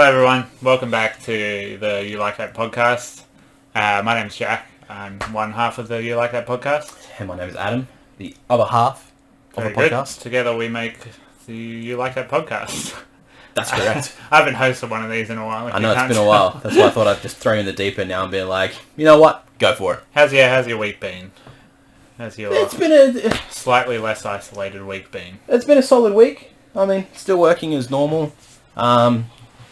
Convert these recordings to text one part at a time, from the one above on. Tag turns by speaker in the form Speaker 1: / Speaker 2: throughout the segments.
Speaker 1: everyone, welcome back to the You Like That podcast. My name's Jack. I'm one half of the You Like That podcast.
Speaker 2: And my name is Adam, the other half of the podcast.
Speaker 1: Together we make the You Like That podcast.
Speaker 2: That's correct.
Speaker 1: I haven't hosted one of these in a while.
Speaker 2: I know it's been a while. That's why I thought I'd just throw you in the deep end now and be like, you know what? Go for it.
Speaker 1: How's your week been? How's your
Speaker 2: It's been a
Speaker 1: slightly less isolated week been?
Speaker 2: It's been a solid week. I mean, still working as normal.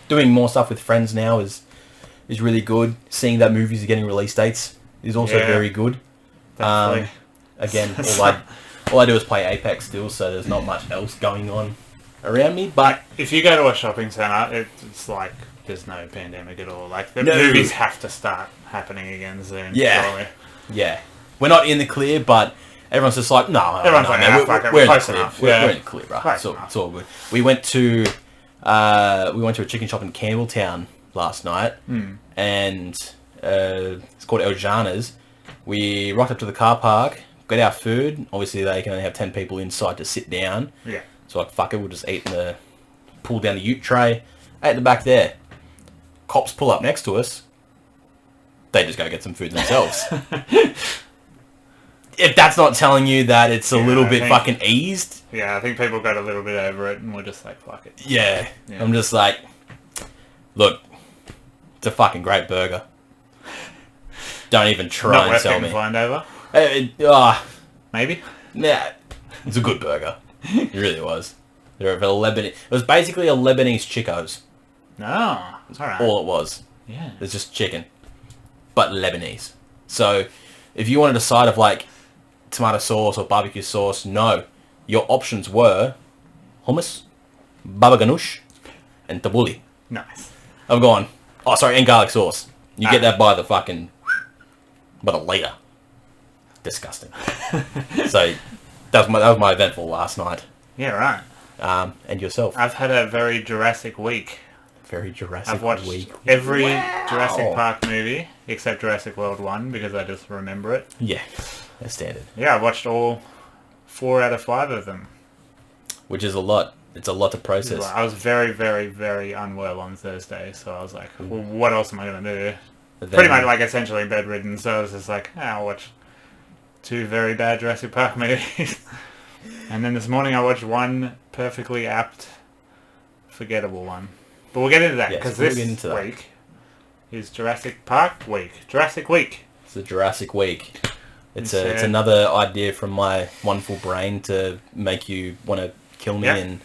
Speaker 2: Doing more stuff with friends now is really good. Seeing that movies are getting release dates is also very good. Again, all I do is play Apex still, so there's not much else going on around me. But
Speaker 1: if you go to a shopping centre, it's like there's no pandemic at all. Like the movies have to start happening again soon.
Speaker 2: Yeah,
Speaker 1: surely.
Speaker 2: Yeah. We're not in the clear, but everyone's just like, no,
Speaker 1: everyone's
Speaker 2: no,
Speaker 1: like,
Speaker 2: man, we're in the clear.
Speaker 1: enough.
Speaker 2: We're in the clear, bro. It's all good. We went to a chicken shop in Campbelltown last night, and it's called El Jana's. We rocked up to the car park, got our food. Obviously, they can only have 10 people inside to sit down.
Speaker 1: Yeah.
Speaker 2: So like, fuck it, we'll just eat pull down the ute tray. Ate the back there. Cops pull up next to us. They just go get some food themselves. If that's not telling you that it's a little bit fucking eased.
Speaker 1: Yeah, I think people got a little bit over it and we're just like, fuck it.
Speaker 2: Yeah. I'm just like, look, it's a fucking great burger. Don't even try and sell me.
Speaker 1: Not worth
Speaker 2: over.
Speaker 1: Maybe?
Speaker 2: Yeah. It's a good burger. It really was. It was basically a Lebanese Chico's.
Speaker 1: No, it's alright.
Speaker 2: All it was.
Speaker 1: Yeah.
Speaker 2: It's just chicken. But Lebanese. So, if you wanted a side of like tomato sauce or barbecue sauce, no. Your options were hummus, baba ganoush, and tabbouleh.
Speaker 1: Nice.
Speaker 2: I'm going, and garlic sauce. You get that by a litre. Disgusting. So, that was my eventful last night.
Speaker 1: Yeah, right.
Speaker 2: And yourself?
Speaker 1: I've had a very Jurassic week.
Speaker 2: I've
Speaker 1: watched every Jurassic Park movie except Jurassic World 1 because I just remember it.
Speaker 2: Yeah, that's standard.
Speaker 1: Yeah, I watched all 4 out of 5 of them.
Speaker 2: Which is a lot. It's a lot to process.
Speaker 1: I was very, very, very unwell on Thursday, so I was like, well, what else am I going to do? Pretty much like essentially bedridden, so I was just like, I'll watch 2 very bad Jurassic Park movies. And then this morning I watched one perfectly apt, forgettable one. But we'll get into that, because this week is Jurassic Park week. Jurassic Week.
Speaker 2: It's the Jurassic Week. It's another idea from my wonderful brain to make you want to kill me and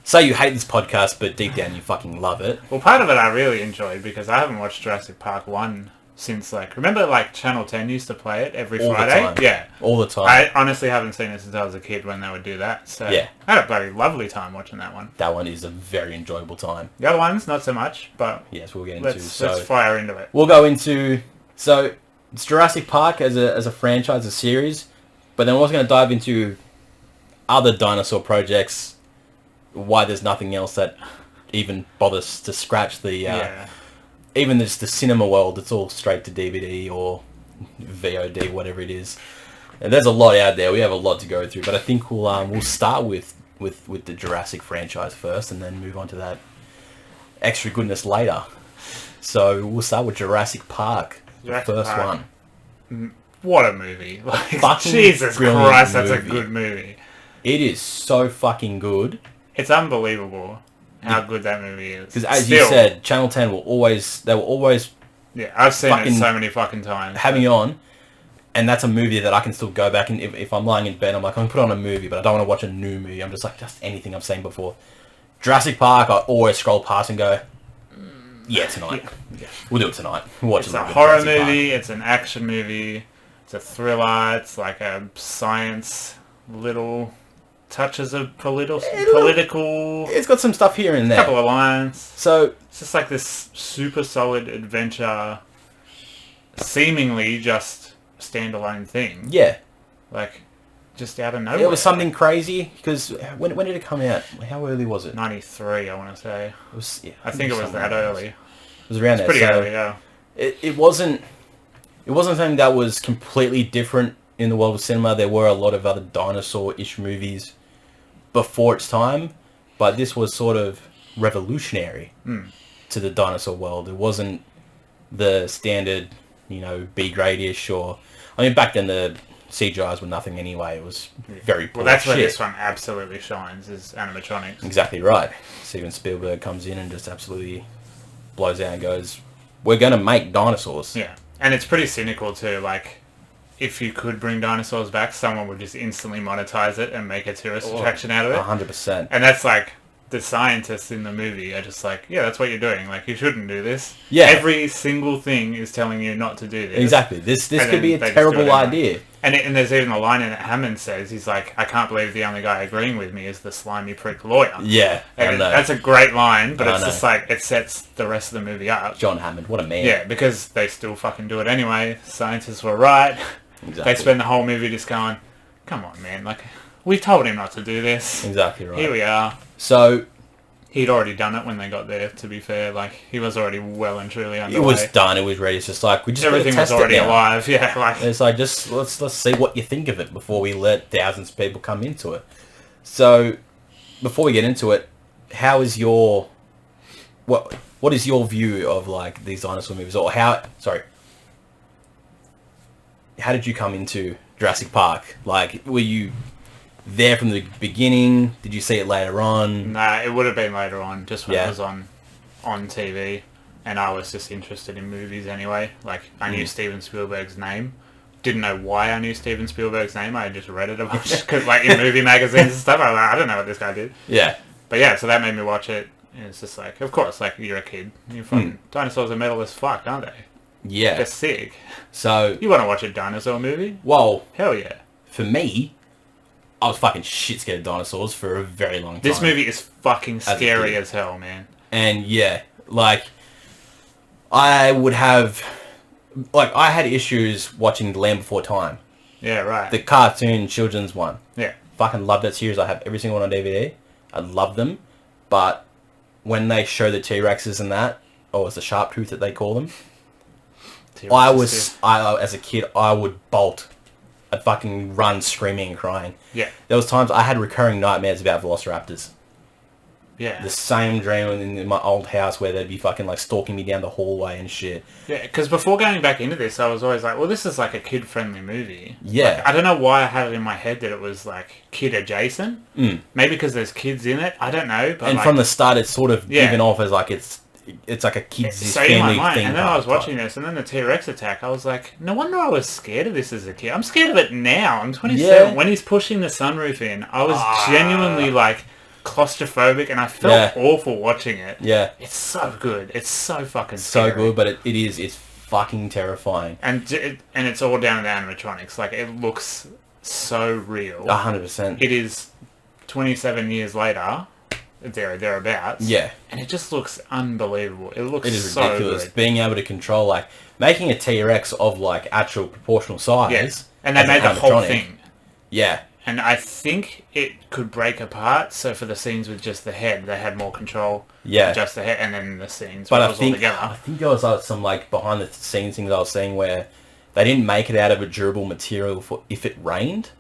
Speaker 2: say you hate this podcast, but deep down you fucking love it.
Speaker 1: Well, part of it I really enjoyed, because I haven't watched Jurassic Park 1 since, remember Channel 10 used to play it every Friday?
Speaker 2: The time.
Speaker 1: Yeah.
Speaker 2: All the time.
Speaker 1: I honestly haven't seen it since I was a kid when they would do that. So I had a bloody lovely time watching that one.
Speaker 2: That one is a very enjoyable time.
Speaker 1: The other ones, not so much, but
Speaker 2: yes, we'll get into.
Speaker 1: Let's fire into it.
Speaker 2: We'll go into... So, it's Jurassic Park as a franchise, a series, but then we're also going to dive into other dinosaur projects, why there's nothing else that even bothers to scratch the... Even just the cinema world, it's all straight to DVD or VOD, whatever it is. And there's a lot out there. We have a lot to go through, but I think we'll start with the Jurassic franchise first, and then move on to that extra goodness later. So we'll start with Jurassic Park, the first one.
Speaker 1: What a movie! Jesus Christ, that's a good movie.
Speaker 2: It is so fucking good.
Speaker 1: It's unbelievable how good that movie is.
Speaker 2: Because as you said, Channel 10 will always...
Speaker 1: Yeah, I've seen it so many fucking times.
Speaker 2: Having it on, and that's a movie that I can still go back and if I'm lying in bed, I'm like, I'm going to put on a movie, but I don't want to watch a new movie. I'm just like, just anything I've seen before. Jurassic Park, I always scroll past and go, tonight. Yeah. We'll do it tonight. We'll watch
Speaker 1: it's a horror movie, it's an action movie, it's a thriller, it's like a science little... touches of political...
Speaker 2: It's got some stuff here and there.
Speaker 1: A couple of lines.
Speaker 2: So...
Speaker 1: It's just like this super solid adventure, seemingly just standalone thing.
Speaker 2: Yeah.
Speaker 1: Just out of nowhere.
Speaker 2: It was something crazy, because when did it come out? How early was it?
Speaker 1: 93, I want to say. I think it was that early. It
Speaker 2: was around there.
Speaker 1: Pretty early, yeah.
Speaker 2: It wasn't something that was completely different in the world of cinema. There were a lot of other dinosaur-ish movies before its time, but this was sort of revolutionary. to the dinosaur world. It wasn't the standard, B grade-ish or... I mean, back then the CGIs were nothing anyway. It was very poor.
Speaker 1: Well, that's where
Speaker 2: shit.
Speaker 1: this one absolutely shines, is animatronics.
Speaker 2: Exactly right. Steven Spielberg comes in and just absolutely blows out and goes, we're going to make dinosaurs.
Speaker 1: Yeah. And it's pretty cynical too, like... If you could bring dinosaurs back, someone would just instantly monetize it and make a tourist attraction out of it.
Speaker 2: 100%.
Speaker 1: And that's like, the scientists in the movie are just like, yeah, that's what you're doing. Like, you shouldn't do this.
Speaker 2: Yeah.
Speaker 1: Every single thing is telling you not to do this.
Speaker 2: Exactly. This could be a terrible idea.
Speaker 1: And there's even a line in it Hammond says, he's like, I can't believe the only guy agreeing with me is the slimy prick lawyer.
Speaker 2: Yeah,
Speaker 1: and that's a great line, but it's just like, it sets the rest of the movie up.
Speaker 2: John Hammond, what a man.
Speaker 1: Yeah, because they still fucking do it anyway. Scientists were right.
Speaker 2: Exactly.
Speaker 1: They spend the whole movie just going, come on, man, like, we've told him not to do this.
Speaker 2: Exactly right.
Speaker 1: Here we are.
Speaker 2: So...
Speaker 1: He'd already done it when they got there, to be fair. Like, he was already well and truly underway.
Speaker 2: It was done, it was ready. It's just like, we just
Speaker 1: everything was already alive, yeah. Like,
Speaker 2: it's like, just, let's see what you think of it before we let thousands of people come into it. So, before we get into it, how is your... What is your view of, like, these dinosaur movies? Or how did you come into Jurassic Park? Like, were you there from the beginning? Did you see it later on?
Speaker 1: Nah, it would have been later on, just when it was on TV. And I was just interested in movies anyway. Like, I knew Steven Spielberg's name. Didn't know why I knew Steven Spielberg's name. I just read it a bunch. Cause, like, in movie magazines and stuff, I was like, I don't know what this guy did.
Speaker 2: Yeah.
Speaker 1: But yeah, so that made me watch it. And it's just like, of course, like, you're a kid. You're fucking... Dinosaurs are metal as fuck, aren't they?
Speaker 2: Yeah.
Speaker 1: They're sick.
Speaker 2: So...
Speaker 1: You want to watch a dinosaur movie?
Speaker 2: Well...
Speaker 1: Hell yeah.
Speaker 2: For me... I was fucking shit scared of dinosaurs for a very long time.
Speaker 1: This movie is fucking scary as hell, man.
Speaker 2: And yeah, like, I would have... Like, I had issues watching The Land Before Time.
Speaker 1: Yeah, right.
Speaker 2: The cartoon children's one.
Speaker 1: Yeah.
Speaker 2: Fucking love that series. I have every single one on DVD. I love them. But when they show the T-Rexes and that, or it's the sharp tooth that they call them, as a kid, I would bolt. I'd fucking run screaming and crying.
Speaker 1: Yeah.
Speaker 2: There was times I had recurring nightmares about velociraptors.
Speaker 1: Yeah.
Speaker 2: The same dream in my old house where they'd be fucking like stalking me down the hallway and shit.
Speaker 1: Yeah, because before going back into this, I was always like, well, this is like a kid-friendly movie.
Speaker 2: Yeah.
Speaker 1: Like, I don't know why I had it in my head that it was like kid-adjacent.
Speaker 2: Mm.
Speaker 1: Maybe because there's kids in it. I don't know. But
Speaker 2: and
Speaker 1: like,
Speaker 2: from the start, it's sort of given off as like it's like a kids' family
Speaker 1: in my mind,
Speaker 2: thing.
Speaker 1: And then I was watching this, and then the T-Rex attack. I was like, no wonder I was scared of this as a kid. I'm scared of it now. I'm 27.
Speaker 2: Yeah.
Speaker 1: When he's pushing the sunroof in, I was genuinely like claustrophobic, and I felt awful watching it.
Speaker 2: Yeah.
Speaker 1: It's so good. It's so fucking scary.
Speaker 2: So good, but it's fucking terrifying.
Speaker 1: And it's all down to the animatronics. Like, it looks so real.
Speaker 2: 100%.
Speaker 1: It is 27 years later, thereabouts.
Speaker 2: Yeah.
Speaker 1: And it just looks unbelievable. It looks
Speaker 2: It is
Speaker 1: so
Speaker 2: ridiculous.
Speaker 1: good.
Speaker 2: Being able to control, like, making a T-Rex of, like, actual proportional size.
Speaker 1: Yes. And they made the whole thing.
Speaker 2: Yeah.
Speaker 1: And I think it could break apart, so for the scenes with just the head, they had more control.
Speaker 2: Yeah.
Speaker 1: Just the head, and then the scenes
Speaker 2: But
Speaker 1: it
Speaker 2: I
Speaker 1: was
Speaker 2: think
Speaker 1: all together.
Speaker 2: I think there was like some like behind the scenes things I was seeing where they didn't make it out of a durable material for if it rained.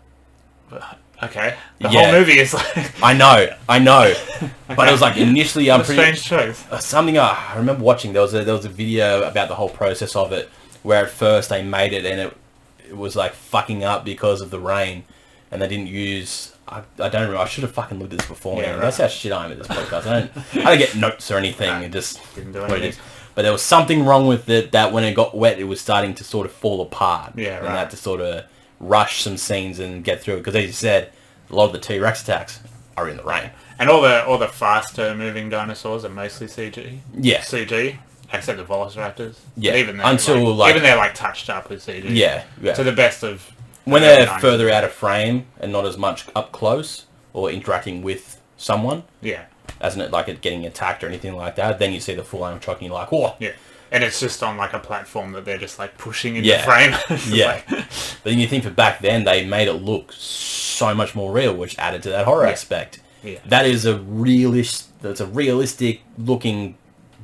Speaker 1: Okay. The whole movie is like...
Speaker 2: I know. But it was like initially I'm pretty...
Speaker 1: strange choice.
Speaker 2: Something I remember watching, there was a video about the whole process of it, where at first they made it and it was like fucking up because of the rain, and they didn't use... I don't remember. I should have fucking looked at this before.
Speaker 1: Yeah, right.
Speaker 2: That's how shit I am at this podcast. I don't get notes or anything. It just
Speaker 1: didn't do
Speaker 2: what it
Speaker 1: anything.
Speaker 2: is. But there was something wrong with it that when it got wet, it was starting to sort of fall apart.
Speaker 1: Yeah,
Speaker 2: and
Speaker 1: right.
Speaker 2: they had to sort of rush some scenes and get through it. Because as you said, a lot of the T-Rex attacks are in the rain.
Speaker 1: And all the faster moving dinosaurs are mostly CG.
Speaker 2: Yeah.
Speaker 1: CG, except the Velociraptors.
Speaker 2: Yeah.
Speaker 1: But even they're like touched up with CG.
Speaker 2: Yeah. Yeah.
Speaker 1: To the best of...
Speaker 2: When they're further out of frame and not as much up close or interacting with someone.
Speaker 1: Yeah.
Speaker 2: As in it like it getting attacked or anything like that, then you see the full animatronic and you're like, oh.
Speaker 1: Yeah. And it's just on like a platform that they're just like pushing into frame.
Speaker 2: Yeah. But then you think for back then they made it look so much more real, which added to that horror aspect.
Speaker 1: Yeah.
Speaker 2: That is a realistic looking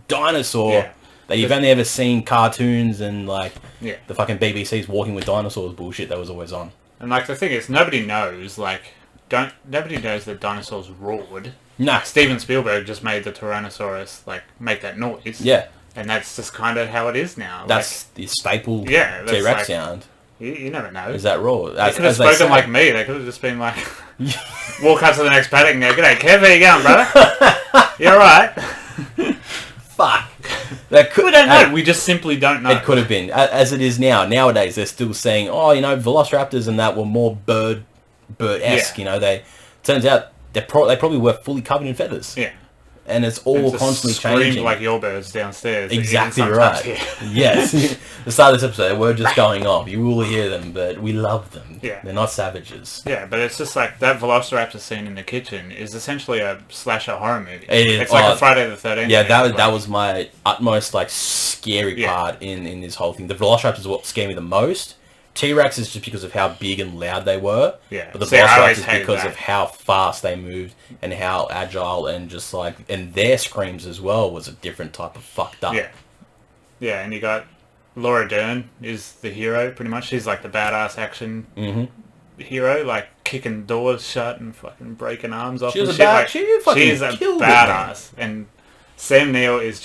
Speaker 2: dinosaur that you've only ever seen cartoons and like the fucking BBC's Walking with Dinosaurs bullshit that was always on.
Speaker 1: And like the thing is, nobody knows that dinosaurs roared.
Speaker 2: Nah.
Speaker 1: Steven Spielberg just made the Tyrannosaurus like make that noise.
Speaker 2: Yeah.
Speaker 1: And that's just kind of how it is now.
Speaker 2: That's the staple
Speaker 1: That's
Speaker 2: T-Rex
Speaker 1: like,
Speaker 2: sound.
Speaker 1: You never know.
Speaker 2: Is that raw?
Speaker 1: They could have spoken like me. They could have just been like, walk up to the next paddock and go, "G'day, Kev, how you going, brother? You alright?"
Speaker 2: Fuck. That could,
Speaker 1: we don't know. We just simply don't know.
Speaker 2: It could have been. As it is now. Nowadays, they're still saying, Velociraptors and that were more bird-esque. They turns out they probably were fully covered in feathers.
Speaker 1: Yeah.
Speaker 2: And it's all constantly changing.
Speaker 1: Like your birds downstairs.
Speaker 2: Exactly right. Yes. The start of this episode, we're just going off. You will hear them, but we love them.
Speaker 1: Yeah.
Speaker 2: They're not savages.
Speaker 1: Yeah, but it's just like that Velociraptor scene in the kitchen is essentially a slasher horror movie.
Speaker 2: It is.
Speaker 1: It's like a Friday the 13th.
Speaker 2: Yeah, that was my utmost scary part in this whole thing. The Velociraptors is what scared me the most. T-Rex is just because of how big and loud they were.
Speaker 1: Yeah.
Speaker 2: But the Velociraptor is because of how fast they moved and how agile and just and their screams as well was a different type of fucked up.
Speaker 1: Yeah. Yeah, and you got Laura Dern is the hero pretty much. She's like the badass action hero, like kicking doors shut and fucking breaking arms off.
Speaker 2: She's
Speaker 1: and
Speaker 2: a
Speaker 1: shit. She's a badass. And Sam Neill is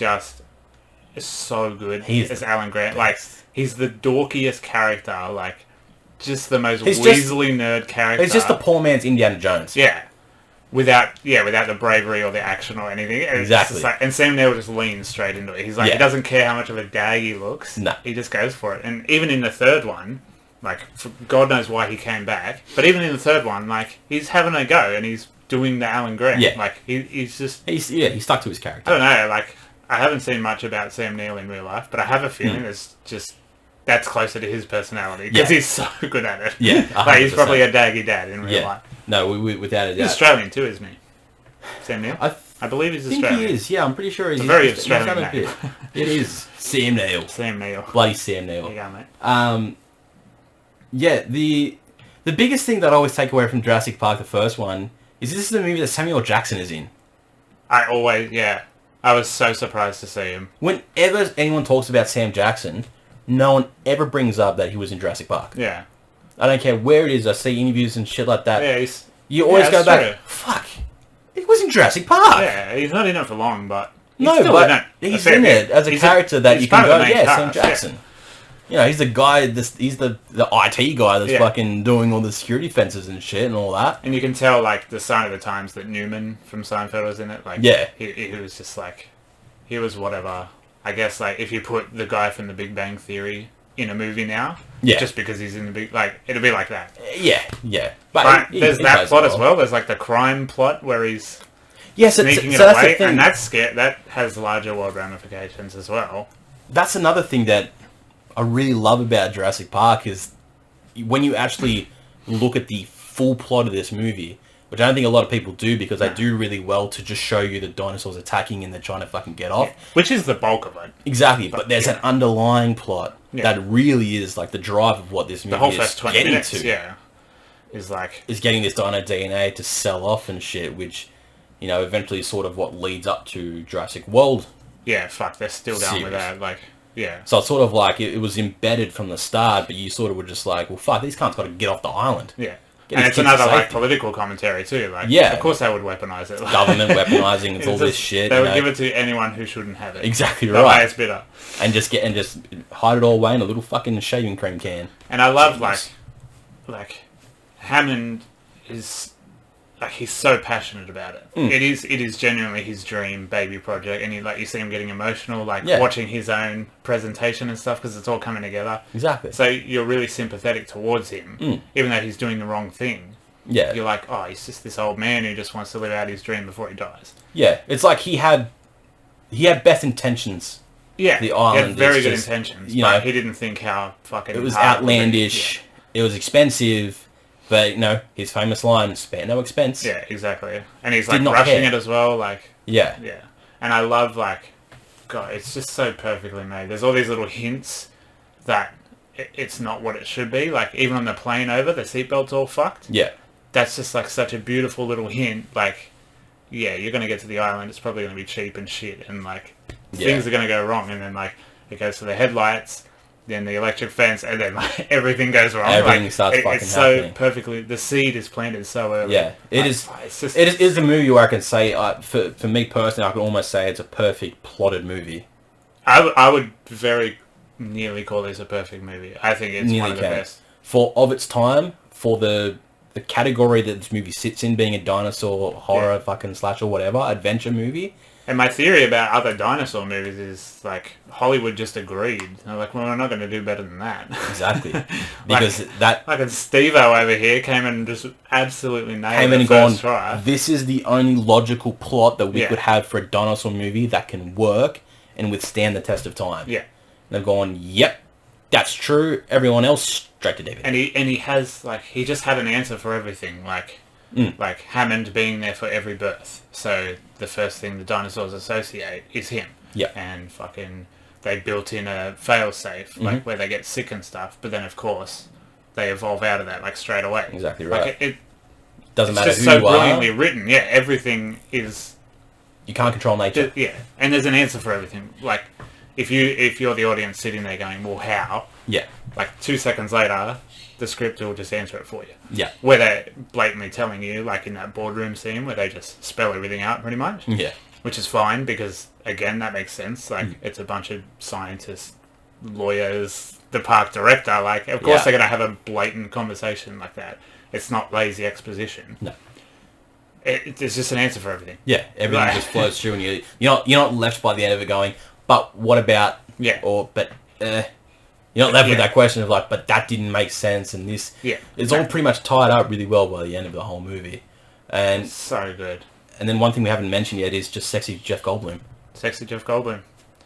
Speaker 1: so good as Alan Grant. Like, he's the dorkiest character, like, just the most weaselly nerd character.
Speaker 2: He's just the poor man's Indiana Jones.
Speaker 1: Yeah. Without the bravery or the action or anything.
Speaker 2: Exactly.
Speaker 1: And Sam Neill just leans straight into it. He's like, he doesn't care how much of a dag he looks.
Speaker 2: No.
Speaker 1: He just goes for it. And even in the third one, like, God knows why he came back, but even in the third one, like, he's having a go and he's doing the Alan Grant.
Speaker 2: Yeah.
Speaker 1: Like, he's just...
Speaker 2: He's stuck to his character.
Speaker 1: I don't know, like... I haven't seen much about Sam Neill in real life, but I have a feeling that's closer to his personality because he's so good at it.
Speaker 2: Yeah, 100%.
Speaker 1: Like, he's probably a daggy dad in real life.
Speaker 2: No, without a doubt.
Speaker 1: He's Australian too, isn't he? Sam Neill? I believe he's Australian.
Speaker 2: I think he is. Yeah, I'm pretty sure he's
Speaker 1: very Australian name.
Speaker 2: It is Sam Neill.
Speaker 1: Sam Neill.
Speaker 2: Bloody Sam Neill.
Speaker 1: There you go, mate.
Speaker 2: Yeah, the biggest thing that I always take away from Jurassic Park, the first one, is this is the movie that Samuel Jackson is in.
Speaker 1: I was so surprised to see him.
Speaker 2: Whenever anyone talks about Sam Jackson, no one ever brings up that he was in Jurassic Park.
Speaker 1: Yeah.
Speaker 2: I don't care where it is. I see interviews and shit like that.
Speaker 1: Yeah,
Speaker 2: you always go back, fuck, he was in Jurassic Park.
Speaker 1: Yeah, he's not in it for long, but...
Speaker 2: He's in it as a character that you can go, Sam Jackson. Yeah. You know, he's the guy, he's the IT guy that's fucking doing all the security fences and shit and all that.
Speaker 1: And you can tell, like, the sign of the times that Newman from Seinfeld was in it. Like, he was just like, he was whatever. I guess, like, if you put the guy from The Big Bang Theory in a movie now, just because he's in the big, like, it'll be like that.
Speaker 2: Yeah.
Speaker 1: But there's that plot as well. There's, like, the crime plot where he's sneaking it away, and that has larger world ramifications as well.
Speaker 2: That's another thing that I really love about Jurassic Park is when you actually look at the full plot of this movie, which I don't think a lot of people do because they do really well to just show you the dinosaurs attacking and they're trying to fucking get off.
Speaker 1: Yeah. Which is the bulk of it.
Speaker 2: Exactly, but there's an underlying plot that really is like the drive of what this movie is.
Speaker 1: The whole first 20 minutes,
Speaker 2: is getting this dino DNA to sell off and shit, which, you know, eventually is sort of what leads up to Jurassic World.
Speaker 1: Yeah, fuck, they're still going with that, like... Yeah.
Speaker 2: So it's sort of like it was embedded from the start, but you sort of were just like, well, fuck, these cunts got to get off the island.
Speaker 1: Yeah. And it's another, like, political commentary, too. Like, of course they would weaponise it. Like,
Speaker 2: government weaponising, it's all this shit.
Speaker 1: They would give it to anyone who shouldn't have it.
Speaker 2: Exactly
Speaker 1: right. The highest bidder.
Speaker 2: And just hide it all away in a little fucking shaving cream can.
Speaker 1: And I love, like, Hammond is... Like, he's so passionate about it. It is genuinely his dream baby project, and you see him getting emotional, watching his own presentation and stuff, because it's all coming together.
Speaker 2: Exactly.
Speaker 1: So you're really sympathetic towards him, even though he's doing the wrong thing.
Speaker 2: Yeah.
Speaker 1: You're like, oh, he's just this old man who just wants to live out his dream before he dies.
Speaker 2: Yeah, it's like he had best intentions.
Speaker 1: Yeah,
Speaker 2: the island
Speaker 1: he had very good intentions, but he didn't think how fucking
Speaker 2: it was outlandish, it was expensive. But, you know, his famous line, spare no expense.
Speaker 1: Yeah, exactly. And he's, like, rushing it as well, like...
Speaker 2: Yeah.
Speaker 1: Yeah. And I love, like... God, it's just so perfectly made. There's all these little hints that it's not what it should be. Like, even on the plane over, the seatbelt's all fucked.
Speaker 2: Yeah.
Speaker 1: That's just, like, such a beautiful little hint. Like, yeah, you're going to get to the island, it's probably going to be cheap and shit. And, like, things are going to go wrong. And then, like, it goes to the headlights... then the electric fence, and then like, everything goes wrong.
Speaker 2: Everything starts fucking
Speaker 1: it's so
Speaker 2: happening.
Speaker 1: perfectly. The seed is planted so early.
Speaker 2: Yeah, it
Speaker 1: Like,
Speaker 2: is.
Speaker 1: It's just,
Speaker 2: It is a movie where I can say, for me personally, I can almost say it's a perfect plotted movie.
Speaker 1: I would very nearly call this a perfect movie. I think it's one of the best.
Speaker 2: Of its time, for the category that this movie sits in, being a dinosaur horror fucking slash or whatever adventure movie.
Speaker 1: And my theory about other dinosaur movies is like Hollywood just agreed. They're like, well, we're not going to do better than that.
Speaker 2: Exactly, because
Speaker 1: like Steve-O over here came and just absolutely nailed it
Speaker 2: and
Speaker 1: try.
Speaker 2: This is the only logical plot that we could have for a dinosaur movie that can work and withstand the test of time.
Speaker 1: Yeah,
Speaker 2: and they've gone, yep, that's true. Everyone else straight to David.
Speaker 1: And he has like he just had an answer for everything. Like Hammond being there for every birth. So the first thing the dinosaurs associate is him.
Speaker 2: Yeah.
Speaker 1: And fucking they built in a fail-safe, like where they get sick and stuff. But then of course they evolve out of that like straight away.
Speaker 2: Exactly right.
Speaker 1: Like it
Speaker 2: doesn't matter
Speaker 1: just
Speaker 2: who
Speaker 1: so
Speaker 2: you are.
Speaker 1: brilliantly written. Yeah, everything is.
Speaker 2: You can't control nature.
Speaker 1: Yeah, and there's an answer for everything. Like if you're the audience sitting there going, well, how?
Speaker 2: Yeah.
Speaker 1: Like 2 seconds later, the script will just answer it for you.
Speaker 2: Yeah.
Speaker 1: Where they're blatantly telling you, like in that boardroom scene where they just spell everything out pretty much.
Speaker 2: Yeah.
Speaker 1: Which is fine because, again, that makes sense. Like, it's a bunch of scientists, lawyers, the park director. Like, of course they're going to have a blatant conversation like that. It's not lazy exposition.
Speaker 2: No.
Speaker 1: It's just an answer for everything.
Speaker 2: Yeah, everything just flows through, and you're not left by the end of it going, but what about?
Speaker 1: Yeah.
Speaker 2: Or you're not left with that question of like, but that didn't make sense, and this.
Speaker 1: Yeah.
Speaker 2: It's all pretty much tied up really well by the end of the whole movie, and
Speaker 1: It's so good.
Speaker 2: And then one thing we haven't mentioned yet is just sexy Jeff Goldblum.
Speaker 1: Sexy Jeff Goldblum.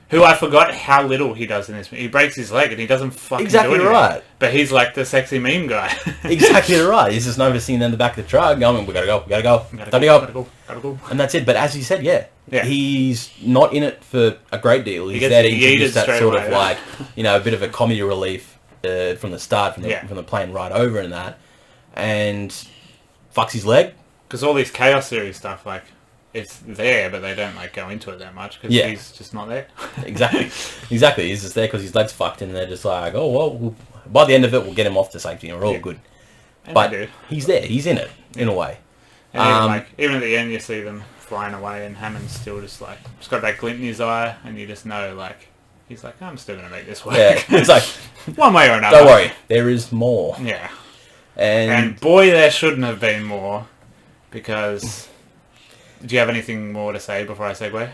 Speaker 1: Who I forgot how little he does in this. He breaks his leg and he doesn't fucking do anything.
Speaker 2: Right.
Speaker 1: But he's like the sexy meme guy.
Speaker 2: Exactly right. He's just never seen in the back of the truck going, we gotta go.
Speaker 1: Gotta go.
Speaker 2: And that's it. But as he said, he's not in it for a great deal. He's there to introduce that sort of like, a bit of a comedy relief from the start, from the plane ride over and that. And fucks his leg.
Speaker 1: Because all this Chaos Series stuff, like, it's there, but they don't like go into it that much because he's just not there.
Speaker 2: Exactly. He's just there because his leg's fucked, and they're just like, oh well, by the end of it, we'll get him off to safety, and we're all good.
Speaker 1: And
Speaker 2: but he's there. He's in it in a way.
Speaker 1: And even at the end, you see them flying away, and Hammond's still just got that glint in his eye, and you just know like he's like, I'm still gonna make this work.
Speaker 2: Yeah, it's like
Speaker 1: one way or another.
Speaker 2: Don't worry, there is more.
Speaker 1: Yeah.
Speaker 2: And
Speaker 1: boy, there shouldn't have been more, because. Do you have anything more to say before I segue?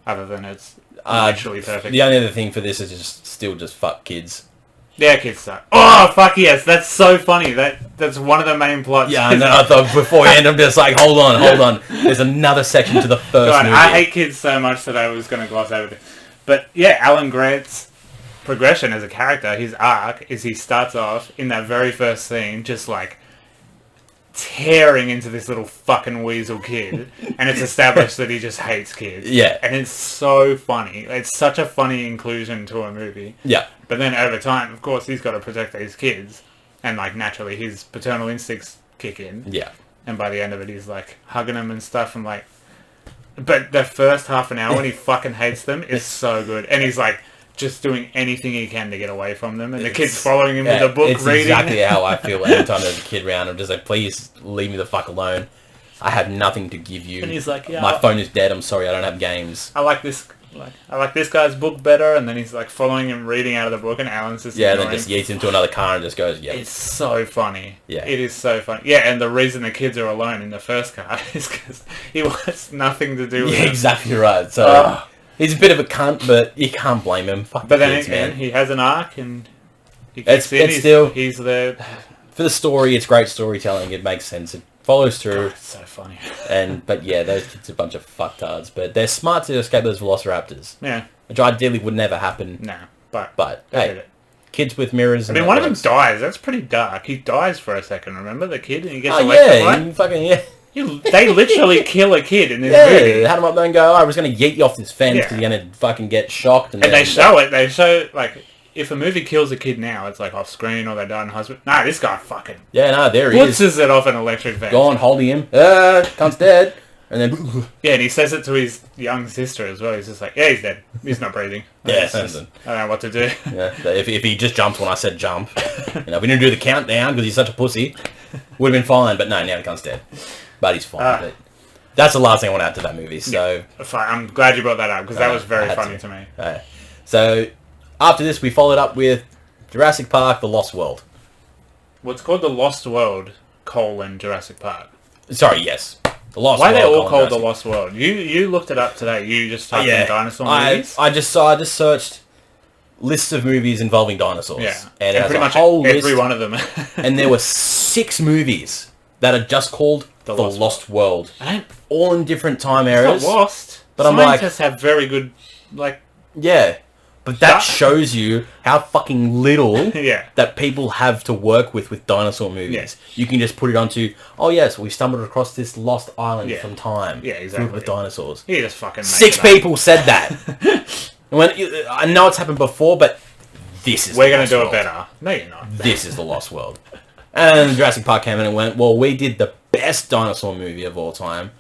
Speaker 1: Other than it's literally perfect.
Speaker 2: The only other thing for this is still fuck kids.
Speaker 1: Yeah, kids suck. Oh, fuck yes. That's so funny. That's one of the main plots.
Speaker 2: Yeah, and then I thought beforehand, I'm just like, hold on. There's another section to the first movie.
Speaker 1: I hate kids so much that I was going to gloss over it. But yeah, Alan Grant's progression as a character, his arc, is he starts off in that very first scene just like tearing into this little fucking weasel kid, and it's established that he just hates kids.
Speaker 2: Yeah.
Speaker 1: And it's so funny. It's such a funny inclusion to a movie.
Speaker 2: Yeah.
Speaker 1: But then over time, of course, he's got to protect these kids, and like naturally his paternal instincts kick in.
Speaker 2: Yeah.
Speaker 1: And by the end of it, he's like hugging them and stuff, and like, but the first half an hour when he fucking hates them is so good, and he's like just doing anything he can to get away from them, and the kid's following him with a book
Speaker 2: it's
Speaker 1: reading.
Speaker 2: Exactly how I feel every time there's a kid around. I'm just like, please leave me the fuck alone. I have nothing to give you.
Speaker 1: And he's like, yeah,
Speaker 2: my phone is dead. I'm sorry, I don't have games.
Speaker 1: I like this guy's book better, and then he's like following him reading out of the book, and Alan's just
Speaker 2: and then just yeets into another car and just goes, yeah.
Speaker 1: It's so funny.
Speaker 2: Yeah.
Speaker 1: It is so funny. Yeah, and the reason the kids are alone in the first car is because he wants nothing to do with
Speaker 2: Yeah,
Speaker 1: them.
Speaker 2: exactly right. So he's a bit of a cunt, but you can't blame him. Fuck
Speaker 1: but
Speaker 2: kids,
Speaker 1: then
Speaker 2: man.
Speaker 1: he has an arc, and he
Speaker 2: It's
Speaker 1: he's
Speaker 2: still
Speaker 1: he's the
Speaker 2: for the story. It's great storytelling. It makes sense. It follows through.
Speaker 1: it's so funny.
Speaker 2: But yeah, those kids are a bunch of fucktards. But they're smart to escape those velociraptors.
Speaker 1: Yeah.
Speaker 2: Which ideally would never happen.
Speaker 1: No, but
Speaker 2: hey,
Speaker 1: did it.
Speaker 2: Kids with mirrors.
Speaker 1: I
Speaker 2: And
Speaker 1: mean, one of them dies. That's pretty dark. He dies for a second. Remember the kid, and he gets
Speaker 2: electrified.
Speaker 1: They literally kill a kid in this movie.
Speaker 2: They had him up there and go, I was going to yeet you off this fence because you're going to fucking get shocked. And
Speaker 1: they show it. They show, like, if a movie kills a kid now, it's like off screen or they die in hospital. Nah, this guy fucking...
Speaker 2: Yeah, no, there he is.
Speaker 1: Blitzes it off an electric fence.
Speaker 2: Go on, holding him. Cunt's dead. And then...
Speaker 1: Yeah, and he says it to his young sister as well. He's just like, yeah, he's dead. He's not breathing.
Speaker 2: Yeah,
Speaker 1: I don't know what to do.
Speaker 2: Yeah, if he just jumped when I said jump, if we didn't do the countdown because he's such a pussy, would have been fine. But no, now he comes dead. But he's fine. But that's the last thing I want to add to that movie. So
Speaker 1: fine. I'm glad you brought that up because that was very funny to me.
Speaker 2: So after this, we followed up with Jurassic Park: The Lost World.
Speaker 1: What's called The Lost World: Jurassic Park.
Speaker 2: Sorry, yes. The Lost
Speaker 1: Why
Speaker 2: World,
Speaker 1: are they all called The Lost World? You looked it up today. You just typed in dinosaur movies?
Speaker 2: I just searched lists of movies involving dinosaurs.
Speaker 1: Yeah.
Speaker 2: And
Speaker 1: pretty much
Speaker 2: whole
Speaker 1: every
Speaker 2: list,
Speaker 1: one of them.
Speaker 2: and there were 6 movies that are just called The Lost World. All in different time eras.
Speaker 1: It's not lost.
Speaker 2: But
Speaker 1: Scientists have very good,
Speaker 2: Yeah. But that shows you how fucking little that people have to work with dinosaur movies.
Speaker 1: Yes.
Speaker 2: You can just put it onto, oh yes, we stumbled across this lost island from time.
Speaker 1: Yeah, exactly.
Speaker 2: With dinosaurs.
Speaker 1: You just fucking make
Speaker 2: 6 people said that. I know it's happened before, but this is
Speaker 1: We're going to do it better. No, you're not.
Speaker 2: This is The Lost World. And Jurassic Park came in and went, well, we did the best dinosaur movie of all time.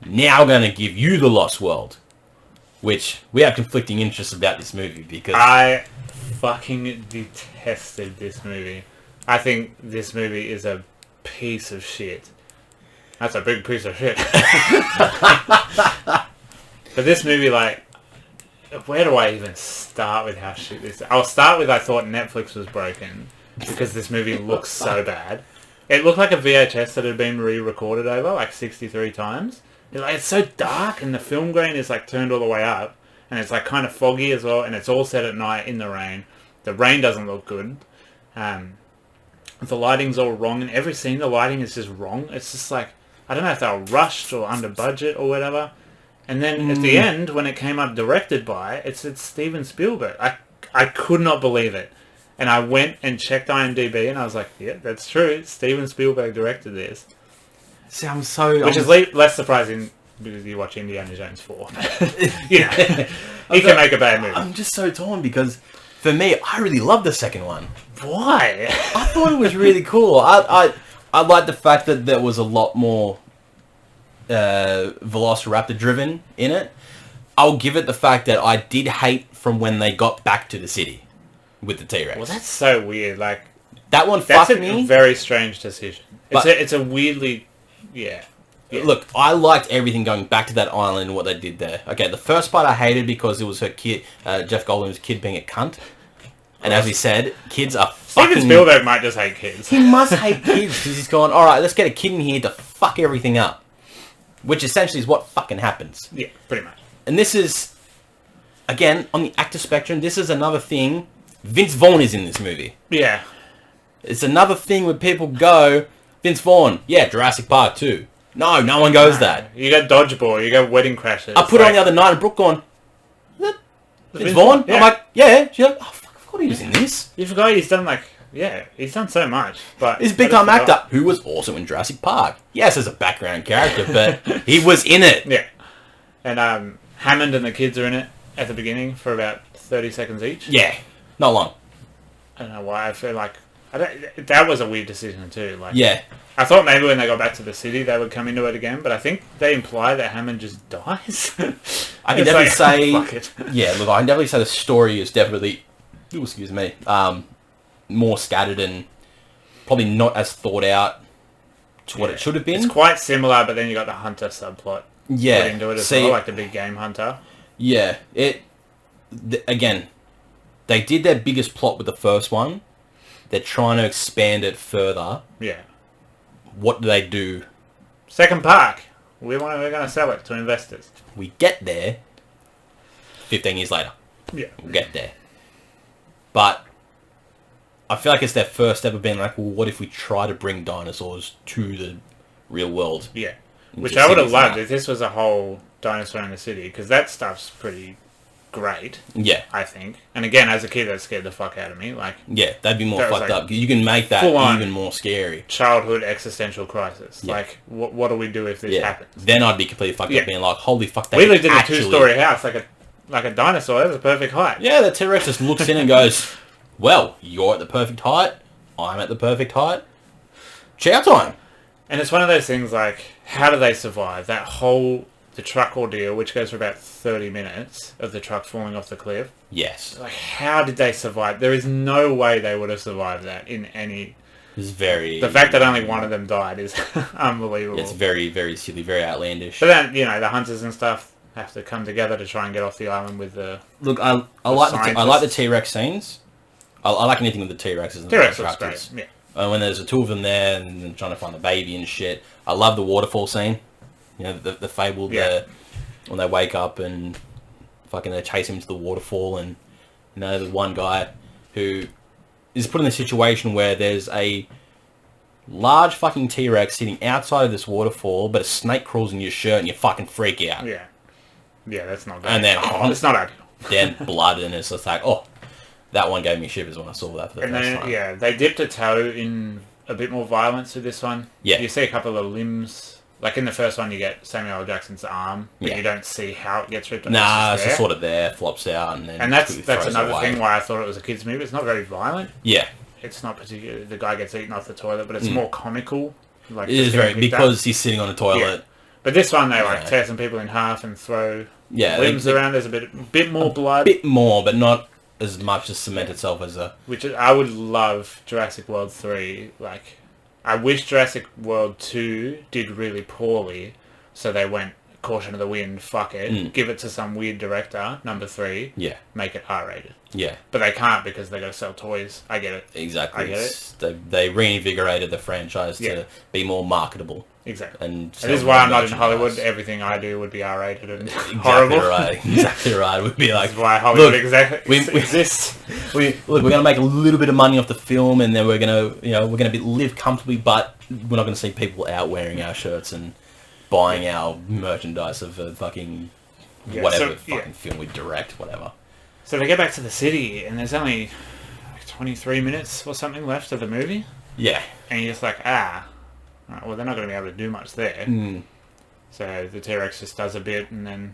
Speaker 2: Now we're going to give you The Lost World. Which, we have conflicting interests about this movie because...
Speaker 1: I fucking detested this movie. I think this movie is a piece of shit. That's a big piece of shit. But this movie, where do I even start with how shit this is? I'll start with I thought Netflix was broken because this movie looks so bad. It looked like a VHS that had been re-recorded over 63 times. It's so dark and the film grain is turned all the way up and it's kind of foggy as well and it's all set at night in the rain. The rain doesn't look good. The lighting's all wrong and every scene the lighting is just wrong. It's just I don't know if they were rushed or under budget or whatever. And then at the end when it came up directed by, it's Steven Spielberg. I could not believe it. And I went and checked IMDb and I was like, yeah, that's true. Steven Spielberg directed this.
Speaker 2: See,
Speaker 1: Which is less surprising because you watch Indiana Jones 4. He can make a bad movie.
Speaker 2: I'm just so torn because, for me, I really loved the second one.
Speaker 1: Why?
Speaker 2: I thought it was really cool. I liked the fact that there was a lot more Velociraptor driven in it. I'll give it the fact that I did hate from when they got back to the city with the T-Rex.
Speaker 1: Well, that's so weird.
Speaker 2: That one
Speaker 1: fucked
Speaker 2: me.
Speaker 1: That's a very strange decision. It's a weirdly... Yeah.
Speaker 2: Look, I liked everything going back to that island and what they did there. Okay, the first part I hated because it was her kid, Jeff Goldblum's kid being a cunt. And as we said, kids are fucking...
Speaker 1: Steven Spielberg might just hate kids.
Speaker 2: He must hate kids because he's gone, alright, let's get a kid in here to fuck everything up. Which essentially is what fucking happens.
Speaker 1: Yeah, pretty much.
Speaker 2: And this is, again, on the actor spectrum, this is another thing. Vince Vaughn is in this movie.
Speaker 1: Yeah.
Speaker 2: It's another thing where people go... Vince Vaughn, yeah, Jurassic Park 2. No one goes that.
Speaker 1: You got Dodgeball, you got Wedding Crashers.
Speaker 2: I put it on the other night and Brooke going, Vince Vaughn?
Speaker 1: Yeah.
Speaker 2: I'm like, yeah. She's like, oh, fuck, I forgot he was in this.
Speaker 1: You forgot he's done he's done so much. But
Speaker 2: He's a big time actor who was also in Jurassic Park. Yes, as a background character, but he was in it.
Speaker 1: Yeah. And Hammond and the kids are in it at the beginning for about 30 seconds each.
Speaker 2: Yeah, not long.
Speaker 1: I don't know why, I feel that was a weird decision too.
Speaker 2: Yeah.
Speaker 1: I thought maybe when they got back to the city they would come into it again, but I think they imply that Hammond just dies.
Speaker 2: I can definitely say...
Speaker 1: Fuck it.
Speaker 2: Yeah, look, I can definitely say the story is definitely... Ooh, excuse me. More scattered and probably not as thought out to what it should have been.
Speaker 1: It's quite similar, but then you got the hunter subplot put into it as well, the big game hunter.
Speaker 2: Yeah. Again, they did their biggest plot with the first one. They're trying to expand it further.
Speaker 1: Yeah.
Speaker 2: What do they do?
Speaker 1: Second park. We're going to sell it to investors.
Speaker 2: We get there 15 years later.
Speaker 1: Yeah.
Speaker 2: We'll get there. But I feel like it's their first ever being well, what if we try to bring dinosaurs to the real world?
Speaker 1: Yeah. Which I would have loved if this was a whole dinosaur in the city, because that stuff's pretty great.
Speaker 2: Yeah.
Speaker 1: I think. And again, as a kid, that scared the fuck out of me.
Speaker 2: Yeah, that'd be more fucked up. You can make that even more scary.
Speaker 1: Childhood existential crisis. Yeah. What do we do if this happens?
Speaker 2: Then I'd be completely fucked up being holy fuck,
Speaker 1: we lived in a 2-story house, like a dinosaur. That's a perfect height.
Speaker 2: Yeah, the T-Rex just looks in and goes, well, you're at the perfect height. I'm at the perfect height. Chow time.
Speaker 1: And it's one of those things how do they survive that whole the truck ordeal, which goes for about 30 minutes of the truck falling off the cliff?
Speaker 2: Yes.
Speaker 1: Like, how did they survive? There is no way they would have survived that in any...
Speaker 2: It's very...
Speaker 1: The fact that only one of them died is unbelievable.
Speaker 2: It's very, very silly, very outlandish.
Speaker 1: But then, you know, the hunters and stuff have to come together to try and get off the island with the...
Speaker 2: Look, I like the T-Rex scenes. I like anything with the T-Rexes and
Speaker 1: T-Rex
Speaker 2: the
Speaker 1: looks
Speaker 2: Velociraptors.
Speaker 1: great, yeah.
Speaker 2: When there's the two of them there and trying to find the baby and shit. I love the waterfall scene. You know, the fable when they wake up and fucking they chase him to the waterfall, and you know, the one guy who is put in a situation where there's a large fucking T-Rex sitting outside of this waterfall, but a snake crawls in your shirt and you fucking freak out.
Speaker 1: Yeah. Yeah, that's not good.
Speaker 2: And then
Speaker 1: it's not ideal.
Speaker 2: Then blood, and it's just like, oh, that one gave me shivers when I saw that for the first time.
Speaker 1: Yeah, they dipped a toe in a bit more violence with this one.
Speaker 2: Yeah.
Speaker 1: You see a couple of limbs. Like in the first one, you get Samuel L. Jackson's arm, but you don't see how it gets ripped off.
Speaker 2: Nah, it's just sort of there, flops out, and then...
Speaker 1: And that's another thing why I thought it was a kid's movie. It's not very violent.
Speaker 2: Yeah.
Speaker 1: It's not particularly... The guy gets eaten off the toilet, but it's more comical. Like,
Speaker 2: it is very... Because he's sitting on a toilet.
Speaker 1: Yeah. But this one, they like tear some people in half and throw limbs around. There's a bit more blood.
Speaker 2: A bit more, but not as much to cement itself as a...
Speaker 1: Which I would love Jurassic World 3, like... I wish Jurassic World 2 did really poorly, so they went, caution of the wind, fuck it, give it to some weird director, number 3, make it R-rated.
Speaker 2: Yeah.
Speaker 1: But they can't because they got to sell toys. I get it.
Speaker 2: Exactly.
Speaker 1: I get it.
Speaker 2: They reinvigorated the franchise to be more marketable.
Speaker 1: Exactly.
Speaker 2: And
Speaker 1: this is why I'm not in Hollywood. Everything I do would be R-rated and
Speaker 2: horrible. Exactly right. We'd be like,
Speaker 1: this is why Hollywood exists.
Speaker 2: We're gonna make a little bit of money off the film, and then we're gonna live comfortably, but we're not gonna see people out wearing our shirts and buying our merchandise of fucking whatever film we direct, whatever.
Speaker 1: So they get back to the city, and there's only 23 minutes or something left of the movie.
Speaker 2: Yeah.
Speaker 1: And you're just like, right, well, they're not going to be able to do much there. So the T-Rex just does a bit, and then...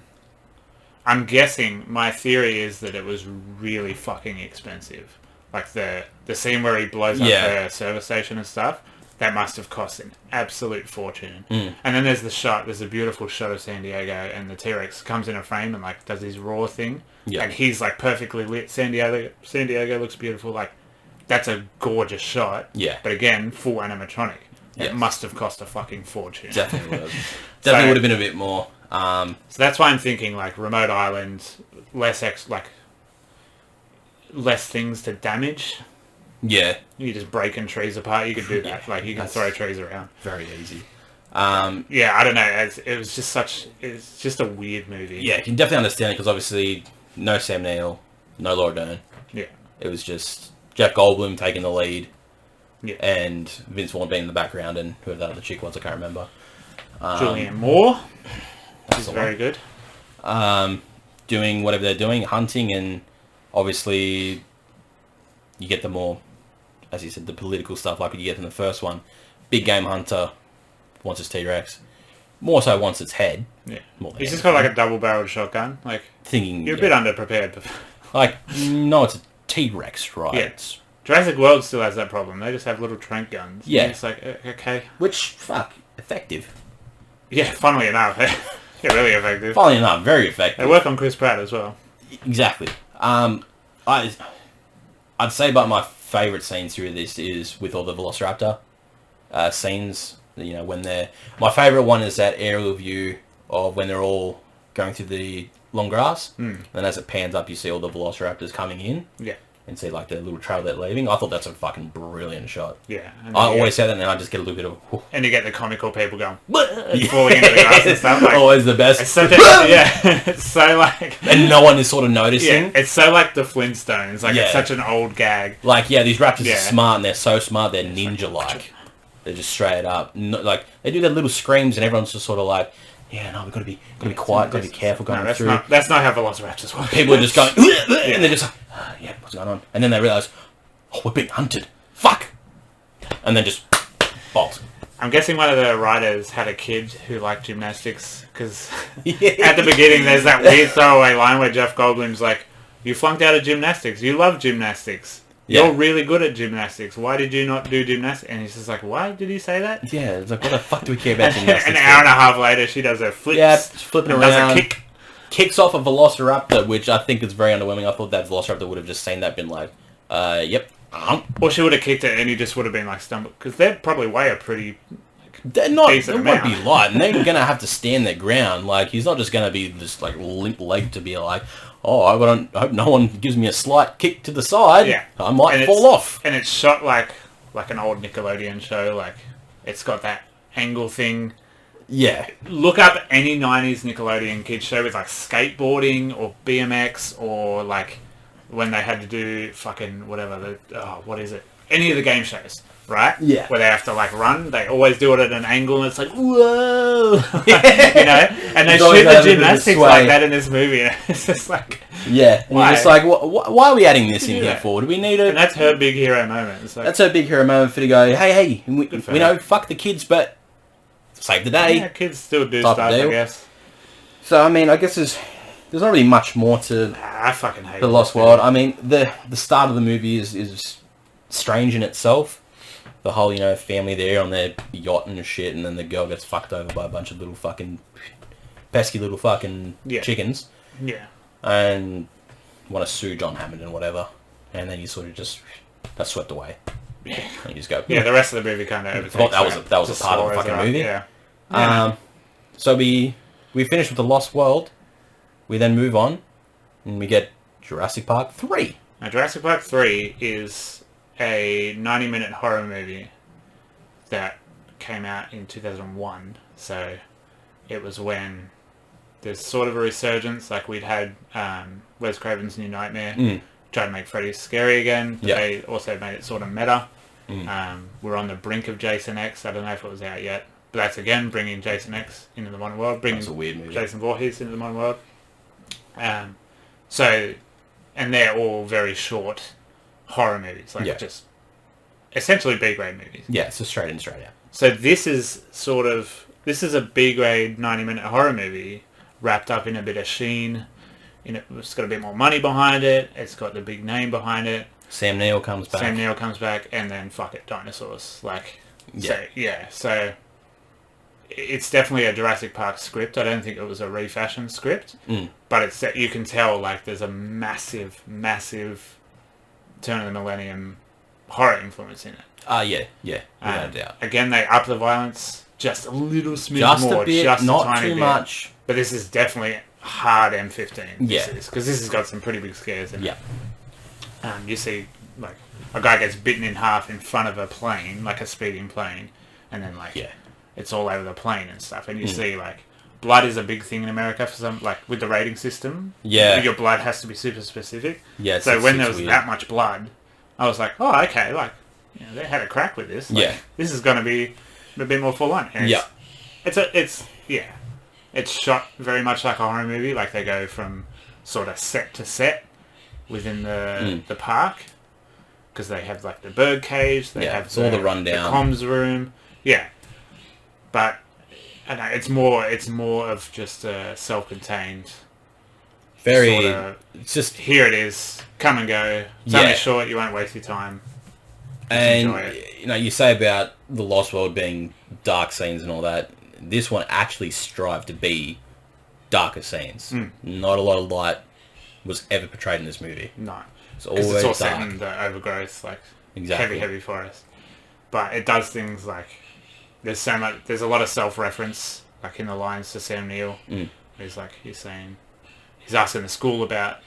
Speaker 1: I'm guessing, my theory is that it was really fucking expensive. Like, the scene where he blows up the service station and stuff, that must have cost an absolute fortune. And then there's a beautiful shot of San Diego, and the T-Rex comes in a frame and, like, does his roar thing. And he's, like, perfectly lit. San Diego looks beautiful. Like, that's a gorgeous shot.
Speaker 2: Yeah.
Speaker 1: But again, full animatronic. It must have cost a fucking fortune.
Speaker 2: Definitely would have. Definitely would have been a bit more.
Speaker 1: So that's why I'm thinking, like, remote islands, less things to damage.
Speaker 2: Yeah.
Speaker 1: You just breaking trees apart. You could do that. Like, you can throw trees around.
Speaker 2: Very easy.
Speaker 1: Yeah, I don't know. It's just a weird movie.
Speaker 2: Yeah, you can definitely understand it because obviously no Sam Neill, no Laura Dern.
Speaker 1: Yeah.
Speaker 2: It was just Jeff Goldblum taking the lead.
Speaker 1: Yeah.
Speaker 2: And Vince Vaughn being in the background, and whoever that other chick was, I can't remember.
Speaker 1: Julianne Moore. She's very good.
Speaker 2: Doing whatever they're doing, hunting, and obviously you get the more, as you said, the political stuff like you get in the first one. Big game hunter wants his T-Rex. More so wants its head.
Speaker 1: Yeah. He's just got like a double-barreled shotgun. Like,
Speaker 2: thinking
Speaker 1: you're a bit underprepared.
Speaker 2: Like, no, it's a T-Rex, right?
Speaker 1: Yeah. Jurassic World still has that problem. They just have little trank guns.
Speaker 2: Yeah.
Speaker 1: And it's like, okay.
Speaker 2: Which, effective.
Speaker 1: Yeah, funnily enough. Yeah, really effective.
Speaker 2: Funnily enough, very effective.
Speaker 1: They work on Chris Pratt as well.
Speaker 2: Exactly. I'd say about my favourite scenes through this is with all the Velociraptor scenes. You know, when they're... My favourite one is that aerial view of when they're all going through the long grass. And as it pans up, you see all the Velociraptors coming in.
Speaker 1: Yeah.
Speaker 2: And see, like, the little trail they're leaving. I thought that's a fucking brilliant shot.
Speaker 1: Yeah.
Speaker 2: I always say that, and then I just get a little bit of... Whoo.
Speaker 1: And you get the comical people going... falling into the grass and stuff. Like,
Speaker 2: always the best.
Speaker 1: It's such a... it's so, like...
Speaker 2: And no one is sort of noticing.
Speaker 1: Yeah, it's so, like, the Flintstones. Like, it's such an old gag.
Speaker 2: Like, these raptors are smart, and they're so smart, they're ninja-like. They're just straight up. Like, they do their little screams, and everyone's just sort of like... Yeah, no, we've got to be quiet, got to be careful going through.
Speaker 1: That's not how Velociraptors work.
Speaker 2: People are just going, and they're just like, what's going on? And then they realise, we're being hunted. Fuck! And then just bolt.
Speaker 1: I'm guessing one of the writers had a kid who liked gymnastics, because at the beginning there's that weird throwaway line where Jeff Goldblum's like, you flunked out of gymnastics, you love gymnastics. You're really good at gymnastics. Why did you not do gymnastics? And he's just like, why did he say that?
Speaker 2: Yeah, it's like, what the fuck do we care about gymnastics?
Speaker 1: An hour and a half later, she does her flips.
Speaker 2: Yeah, flipping around.
Speaker 1: Does a kick.
Speaker 2: Kicks off a Velociraptor, which I think is very underwhelming. I thought that Velociraptor would have just seen that, been like, yep.
Speaker 1: Or she would have kicked it and he just would have been like stumbled. Because they probably weigh a pretty...
Speaker 2: They're not. They won't be light, and they're gonna have to stand their ground. Like, he's not just gonna be just like limp leg to be like, oh, I hope no one gives me a slight kick to the side.
Speaker 1: Yeah,
Speaker 2: I might fall off.
Speaker 1: And it's shot like an old Nickelodeon show. Like, it's got that angle thing.
Speaker 2: Yeah.
Speaker 1: Look up any 90s Nickelodeon kids show with like skateboarding or BMX or like when they had to do fucking whatever. What is it? Any of the game shows. Right?
Speaker 2: Yeah.
Speaker 1: Where they have to, like, run. They always do it at an angle, and it's like, whoa! You know? And they shoot the gymnastics like that in this movie. It's just like...
Speaker 2: Yeah. And you're just like, why are we adding this in here for? Do we need a...
Speaker 1: And that's her big hero moment. It's like,
Speaker 2: that's her big hero moment for to go, hey, we know, fuck the kids, but save the day.
Speaker 1: Yeah, kids still do stuff, I guess.
Speaker 2: So, I mean, I guess there's not really much more to...
Speaker 1: I fucking hate
Speaker 2: The Lost World. I mean, the start of the movie is strange in itself. The whole, family there on their yacht and shit, and then the girl gets fucked over by a bunch of little fucking pesky little fucking chickens.
Speaker 1: Yeah.
Speaker 2: And want to sue John Hammond and whatever. And then you sort of just... That's swept away.
Speaker 1: Yeah.
Speaker 2: And you just go...
Speaker 1: Yeah, the rest of the movie kind of overtakes
Speaker 2: that was a part of the fucking movie.
Speaker 1: Yeah.
Speaker 2: So we finish with The Lost World. We then move on, and we get Jurassic Park 3.
Speaker 1: Now, Jurassic Park 3 is a 90-minute horror movie that came out in 2001. So it was when there's sort of a resurgence. Like, we'd had Wes Craven's New Nightmare try to make Freddy scary again. But they also made it sort of meta. We're on the brink of Jason X. I don't know if it was out yet. But that's, again, bringing Jason X into the modern world. Bringing
Speaker 2: that's a weird movie.
Speaker 1: Jason Voorhees into the modern world. And they're all very short horror movies, like just essentially B-grade movies.
Speaker 2: Yeah, so straight in, straight out.
Speaker 1: So this is a B-grade 90-minute horror movie wrapped up in a bit of sheen. It's got a bit more money behind it. It's got the big name behind it.
Speaker 2: Sam Neill comes back.
Speaker 1: And then fuck it, dinosaurs. So it's definitely a Jurassic Park script. I don't think it was a refashioned script, but you can tell like there's a massive turn of the millennium horror influence in it.
Speaker 2: Yeah, without a doubt.
Speaker 1: Again, they up the violence just a little smidge
Speaker 2: just
Speaker 1: more,
Speaker 2: a bit,
Speaker 1: just
Speaker 2: not
Speaker 1: a tiny
Speaker 2: too
Speaker 1: bit.
Speaker 2: much.
Speaker 1: But this is definitely hard M15.
Speaker 2: Yeah,
Speaker 1: because this has got some pretty big scares in
Speaker 2: it.
Speaker 1: You see, like a guy gets bitten in half in front of a plane, like a speeding plane, and then it's all over the plane and stuff. And you see like blood is a big thing in America for some, like with the rating system.
Speaker 2: Yeah.
Speaker 1: Your blood has to be super specific.
Speaker 2: Yeah.
Speaker 1: So when there was that much blood, I was like, oh, okay, like, they had a crack with this. Like, this is going to be a bit more full on. And it's shot very much like a horror movie. Like they go from sort of set to set within the park. Because they have like the bird cage. They have
Speaker 2: all the rundown.
Speaker 1: The comms room. Yeah. But I know it's more of just a self-contained.
Speaker 2: Very.
Speaker 1: It's just here it is. Come and go. It's only short. You won't waste your time.
Speaker 2: And you say about the Lost World being dark scenes and all that. This one actually strived to be darker scenes. Not a lot of light was ever portrayed in this movie.
Speaker 1: No,
Speaker 2: it's always
Speaker 1: all
Speaker 2: dark.
Speaker 1: set in the overgrowth, like
Speaker 2: exactly.
Speaker 1: heavy forest. But it does things like there's a lot of self-reference, like in the lines to Sam Neill. He's asking the school about,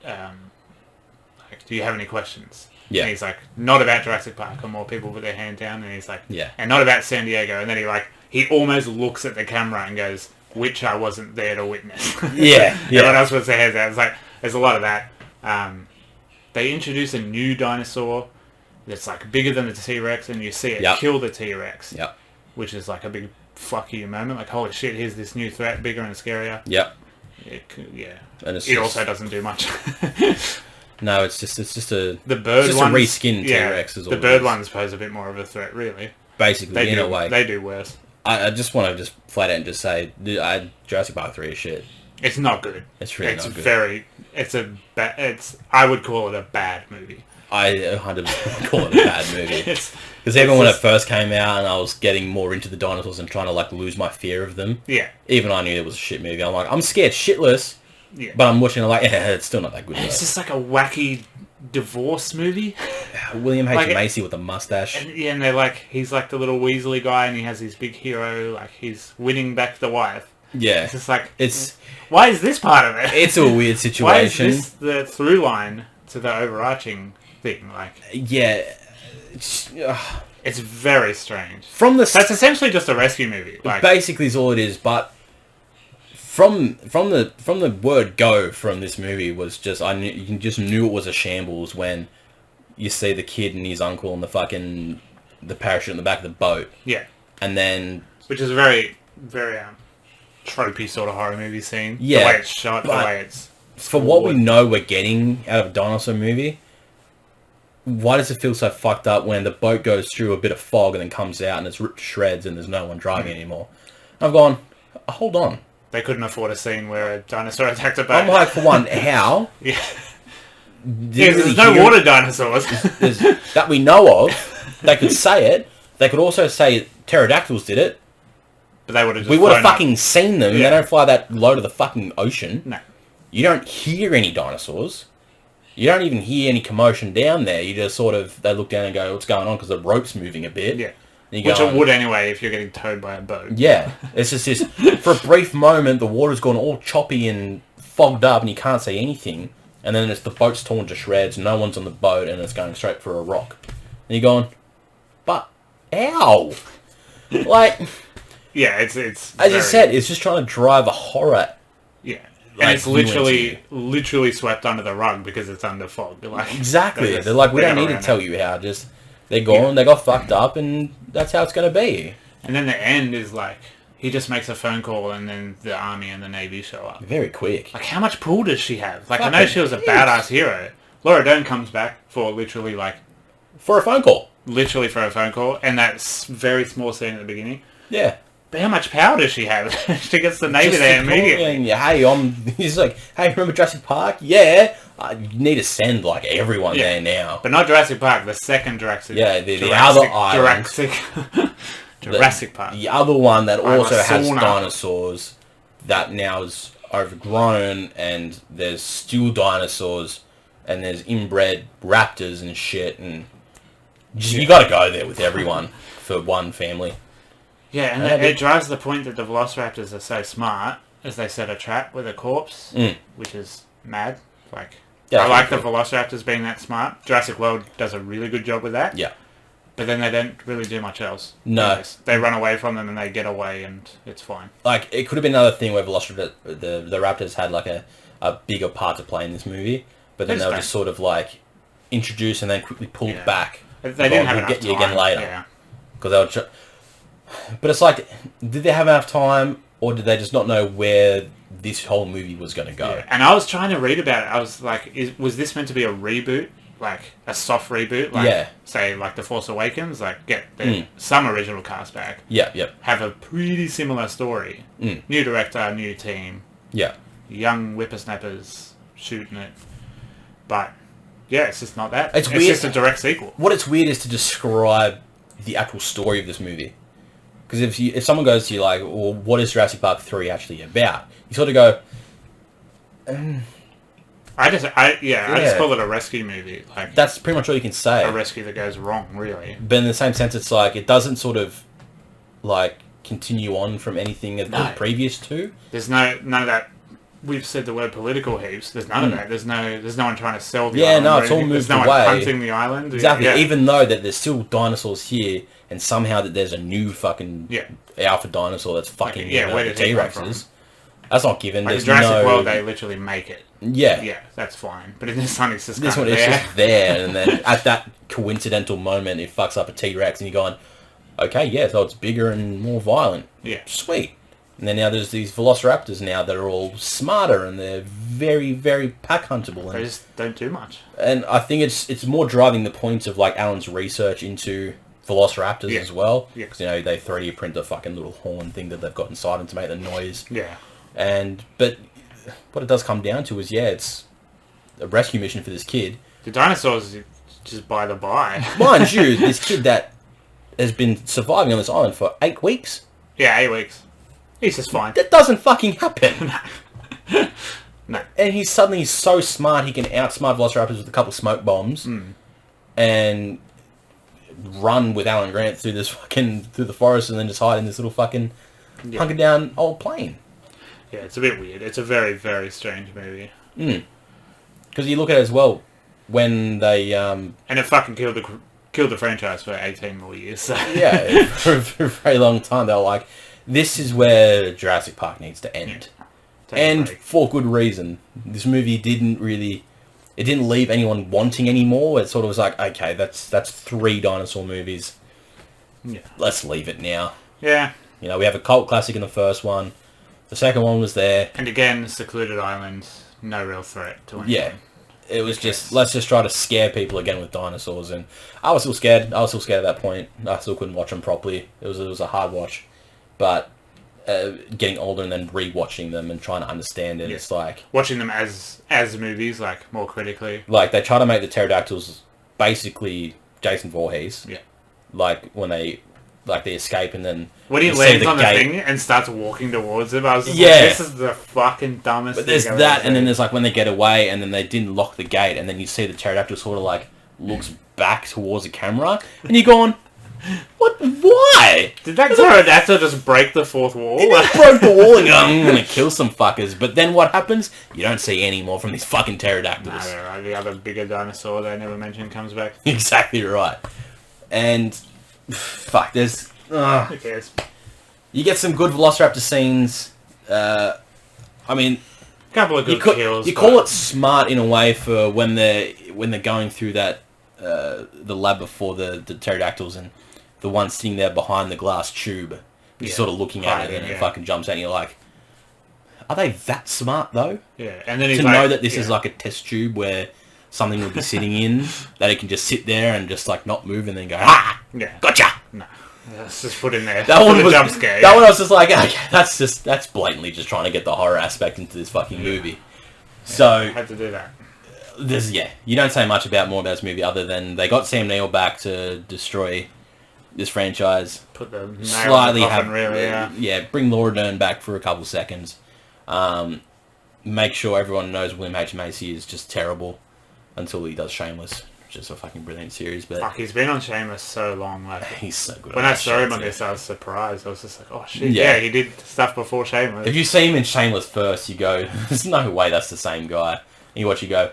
Speaker 1: like, do you have any questions?
Speaker 2: Yeah.
Speaker 1: And he's like, not about Jurassic Park, or more people put their hand down. And he's like,
Speaker 2: yeah.
Speaker 1: And not about San Diego. And then he almost looks at the camera and goes, which I wasn't there to witness.
Speaker 2: Yeah.
Speaker 1: Everyone else puts their hands out. It's like, there's a lot of that. They introduce a new dinosaur that's like bigger than the T-Rex, and you see it kill the T-Rex.
Speaker 2: Yep.
Speaker 1: Which is like a big fuck you moment. Like, holy shit, here's this new threat, bigger and scarier.
Speaker 2: Yep.
Speaker 1: And it also doesn't do much.
Speaker 2: No, it's just a
Speaker 1: the bird
Speaker 2: it's just
Speaker 1: ones,
Speaker 2: a reskinned T-Rex.
Speaker 1: The bird ones pose a bit more of a threat, really.
Speaker 2: Basically, in a way,
Speaker 1: they do worse.
Speaker 2: I just want to flat out and just say, Jurassic Park 3 is shit.
Speaker 1: It's not good.
Speaker 2: It's really not good.
Speaker 1: I would call it a bad movie.
Speaker 2: I 100% call it a bad movie. Because even when it first came out and I was getting more into the dinosaurs and trying to like lose my fear of them, even I knew it was a shit movie. I'm like, I'm scared shitless, but I'm watching it like, it's still not that good.
Speaker 1: It's just like a wacky divorce movie.
Speaker 2: William H. Macy with a mustache.
Speaker 1: And they're like, he's like the little Weasley guy and he has his big hero, like he's winning back the wife.
Speaker 2: Yeah.
Speaker 1: It's just like, why is this part of it?
Speaker 2: It's a weird situation.
Speaker 1: Why is this the through line to the overarching thing? Like,
Speaker 2: yeah.
Speaker 1: It's very strange.
Speaker 2: That's
Speaker 1: essentially just a rescue movie. Like,
Speaker 2: basically is all it is, but from the word go from this movie was just you just knew it was a shambles when you see the kid and his uncle and the parachute in the back of the boat.
Speaker 1: Yeah.
Speaker 2: And then
Speaker 1: which is a very, very tropey sort of horror movie scene.
Speaker 2: Yeah.
Speaker 1: The way it's shot, the way it's
Speaker 2: for what we know we're getting out of a dinosaur movie. Why does it feel so fucked up when the boat goes through a bit of fog and then comes out and it's ripped to shreds and there's no one driving anymore? I've gone, hold on.
Speaker 1: They couldn't afford a scene where a dinosaur attacked a boat.
Speaker 2: I'm like, for one, how?
Speaker 1: Yeah, there's no water dinosaurs.
Speaker 2: That we know of. They could say it. They could also say pterodactyls did it.
Speaker 1: But they would have just
Speaker 2: we would have fucking seen them. Yeah. They don't fly that low to the fucking ocean.
Speaker 1: No.
Speaker 2: You don't hear any dinosaurs. You don't even hear any commotion down there. You just sort of, they look down and go, what's going on? Because the rope's moving a bit.
Speaker 1: Yeah. Which it would anyway if you're getting towed by a boat.
Speaker 2: Yeah. It's just this, for a brief moment, the water's gone all choppy and fogged up and you can't see anything. And then the boat's torn to shreds, no one's on the boat and it's going straight for a rock. And you're going, but, ow! Like...
Speaker 1: Yeah, it's
Speaker 2: as you said, it's just trying to drive a horror.
Speaker 1: Yeah. And it's literally swept under the rug because it's under fog. Like,
Speaker 2: exactly. They're like, we don't need to tell you how. Just they're gone, they got fucked up, and that's how it's going to be.
Speaker 1: And then the end is like, he just makes a phone call and then the army and the navy show up.
Speaker 2: Very quick.
Speaker 1: Like, how much pull does she have? Like, I know she was a badass hero. Laura Dern comes back for literally, like...
Speaker 2: For a phone call.
Speaker 1: Literally for a phone call. And that very small scene at the beginning.
Speaker 2: Yeah.
Speaker 1: But how much power does she have? She gets the Navy there immediately.
Speaker 2: He's like, hey, remember Jurassic Park? Yeah. You need to send, like, everyone there now.
Speaker 1: But not Jurassic Park, the second Jurassic.
Speaker 2: Yeah, the other island.
Speaker 1: Jurassic Park.
Speaker 2: The other one that also has dinosaurs that now is overgrown, and there's still dinosaurs, and there's inbred raptors and shit, and you gotta go there with everyone for one family.
Speaker 1: Yeah, and it drives the point that the velociraptors are so smart as they set a trap with a corpse, which is mad. Like, I like the velociraptors being that smart. Jurassic World does a really good job with that.
Speaker 2: Yeah.
Speaker 1: But then they don't really do much else.
Speaker 2: No.
Speaker 1: They run away from them and they get away and it's fine.
Speaker 2: Like, it could have been another thing where the raptors had, like, a bigger part to play in this movie, but then they were just sort of, like, introduced and then quickly pulled back.
Speaker 1: They didn't have enough
Speaker 2: time. We'll get you again later.
Speaker 1: Yeah.
Speaker 2: Because they were... But it's like, did they have enough time, or did they just not know where this whole movie was going to go?
Speaker 1: Yeah. And I was trying to read about it. I was like, was this meant to be a reboot? Like, a soft reboot? Like, say, like The Force Awakens? Like, get some original cast back.
Speaker 2: Yeah.
Speaker 1: Have a pretty similar story. New director, new team.
Speaker 2: Yeah.
Speaker 1: Young whippersnappers shooting it. But, yeah, it's just not that.
Speaker 2: It's weird.
Speaker 1: Just a direct sequel.
Speaker 2: What it's weird is to describe the actual story of this movie. Because if someone goes to you like, well, what is Jurassic Park 3 actually about? You sort of go...
Speaker 1: I just call it a rescue movie. Like,
Speaker 2: that's pretty much all you can say.
Speaker 1: A rescue that goes wrong, really.
Speaker 2: But in the same sense, it's like, it doesn't sort of, like, continue on from anything that was previous to.
Speaker 1: There's none of that. We've said the word political heaps. There's none of that. There's no one trying to sell the island.
Speaker 2: No, it's all moved
Speaker 1: There's
Speaker 2: away.
Speaker 1: no one hunting the island.
Speaker 2: Exactly. Even though that there's still dinosaurs here, and somehow that there's a new fucking alpha dinosaur that's fucking
Speaker 1: where did
Speaker 2: T-Rexes. That's not given.
Speaker 1: Like
Speaker 2: there's
Speaker 1: Jurassic World, they literally make it.
Speaker 2: Yeah.
Speaker 1: Yeah, that's fine. But in this one, it's just
Speaker 2: it's just there, and then at that coincidental moment, it fucks up a T-Rex, and you're going, okay, yeah, so it's bigger and more violent.
Speaker 1: Yeah.
Speaker 2: Sweet. And then now there's these velociraptors now that are all smarter, and they're very, very pack huntable.
Speaker 1: They just don't do much.
Speaker 2: And I think it's more driving the points of like Alan's research into velociraptors as well.
Speaker 1: Yeah.
Speaker 2: Because, they 3D print the fucking little horn thing that they've got inside them to make the noise.
Speaker 1: Yeah.
Speaker 2: But what it does come down to is, it's a rescue mission for this kid.
Speaker 1: The dinosaurs just by the by.
Speaker 2: Mind you, this kid that has been surviving on this island for 8 weeks.
Speaker 1: Yeah, 8 weeks. He's just fine.
Speaker 2: That doesn't fucking happen.
Speaker 1: No.
Speaker 2: And he's suddenly so smart he can outsmart velociraptors with a couple of smoke bombs and run with Alan Grant through the forest and then just hide in this little fucking hunkered down old plane.
Speaker 1: Yeah, it's a bit weird. It's a very, very strange movie.
Speaker 2: Because you look at it as well, when they...
Speaker 1: and it fucking killed the franchise for 18 more years. So.
Speaker 2: Yeah, for a very long time they were like, this is where Jurassic Park needs to end. And for good reason. This movie didn't leave anyone wanting any more. It sort of was like, okay, that's 3 dinosaur movies.
Speaker 1: Yeah.
Speaker 2: Let's leave it now.
Speaker 1: Yeah.
Speaker 2: You know, we have a cult classic in the first one. The second one was there.
Speaker 1: And again, secluded island, no real threat to anything.
Speaker 2: Yeah. It was just, let's just try to scare people again with dinosaurs. And I was still scared. at that point. I still couldn't watch them properly. It was a hard watch. But getting older and then re-watching them and trying to understand it, it's like...
Speaker 1: Watching them as movies, like, more critically.
Speaker 2: Like, they try to make the pterodactyls basically Jason Voorhees.
Speaker 1: Yeah.
Speaker 2: Like, when they escape and then...
Speaker 1: When he lands on the thing and starts walking towards him, I was just like, this is the fucking dumbest
Speaker 2: thing. But there's
Speaker 1: I've
Speaker 2: that,
Speaker 1: ever
Speaker 2: and then
Speaker 1: seen.
Speaker 2: there's like when they get away and then they didn't lock the gate and then you see the pterodactyl sort of like looks back towards the camera and you're going... What? Why?
Speaker 1: Did that pterodactyl just break the fourth wall?
Speaker 2: It just broke the wall and go, I'm going to kill some fuckers. But then what happens? You don't see any more from these fucking pterodactyls.
Speaker 1: No, they're right. The other bigger dinosaur they never mentioned comes back.
Speaker 2: Exactly right. And, fuck, there's...
Speaker 1: Who cares?
Speaker 2: You get some good velociraptor scenes. I mean...
Speaker 1: Couple of good kills.
Speaker 2: You call it smart in a way for when they're going through that the lab before the pterodactyls and the one sitting there behind the glass tube, you're sort of looking at it and it fucking jumps out and you're like, are they that smart though?
Speaker 1: Yeah, and then he's
Speaker 2: to
Speaker 1: like,
Speaker 2: know that this is like a test tube where something would be sitting in, that it can just sit there and just like not move and then go, gotcha!
Speaker 1: No. Let's just put in there.
Speaker 2: That one was
Speaker 1: jump scare.
Speaker 2: That one I was just like, okay, that's blatantly just trying to get the horror aspect into this fucking movie.
Speaker 1: Yeah,
Speaker 2: so
Speaker 1: had to do that.
Speaker 2: You don't say much more about this movie other than they got Sam Neill back to destroy this franchise.
Speaker 1: Put the nail
Speaker 2: slightly
Speaker 1: in the coffin, really,
Speaker 2: bring Laura Dern back for a couple seconds. Make sure everyone knows William H. Macy is just terrible until he does Shameless, which is a fucking brilliant series. But
Speaker 1: fuck, he's been on Shameless so long. Like,
Speaker 2: he's so good.
Speaker 1: When I saw him on this, I was surprised. I was just like, oh shit, yeah, he did stuff before Shameless.
Speaker 2: If you see him in Shameless first, you go, there's no way that's the same guy. And you watch, you go,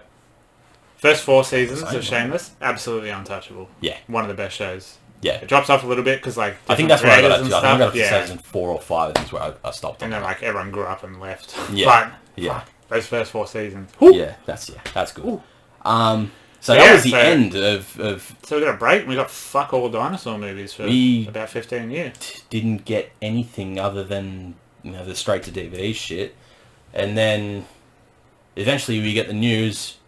Speaker 1: first 4 seasons of Shameless, absolutely untouchable.
Speaker 2: Yeah.
Speaker 1: One of the best shows.
Speaker 2: Yeah.
Speaker 1: It drops off a little bit because, like,
Speaker 2: I think that's where I got up to. I think I got up to
Speaker 1: yeah.
Speaker 2: season 4 or 5. I think is where I stopped.
Speaker 1: And then, like, everyone grew up and left.
Speaker 2: Yeah.
Speaker 1: But, fuck, those first 4 seasons.
Speaker 2: Yeah, that's good.
Speaker 1: Ooh.
Speaker 2: So that was the end of...
Speaker 1: So we got a break and we got fuck all dinosaur movies for about 15 years.
Speaker 2: Didn't get anything other than, the straight to DVD shit. And then eventually we get the news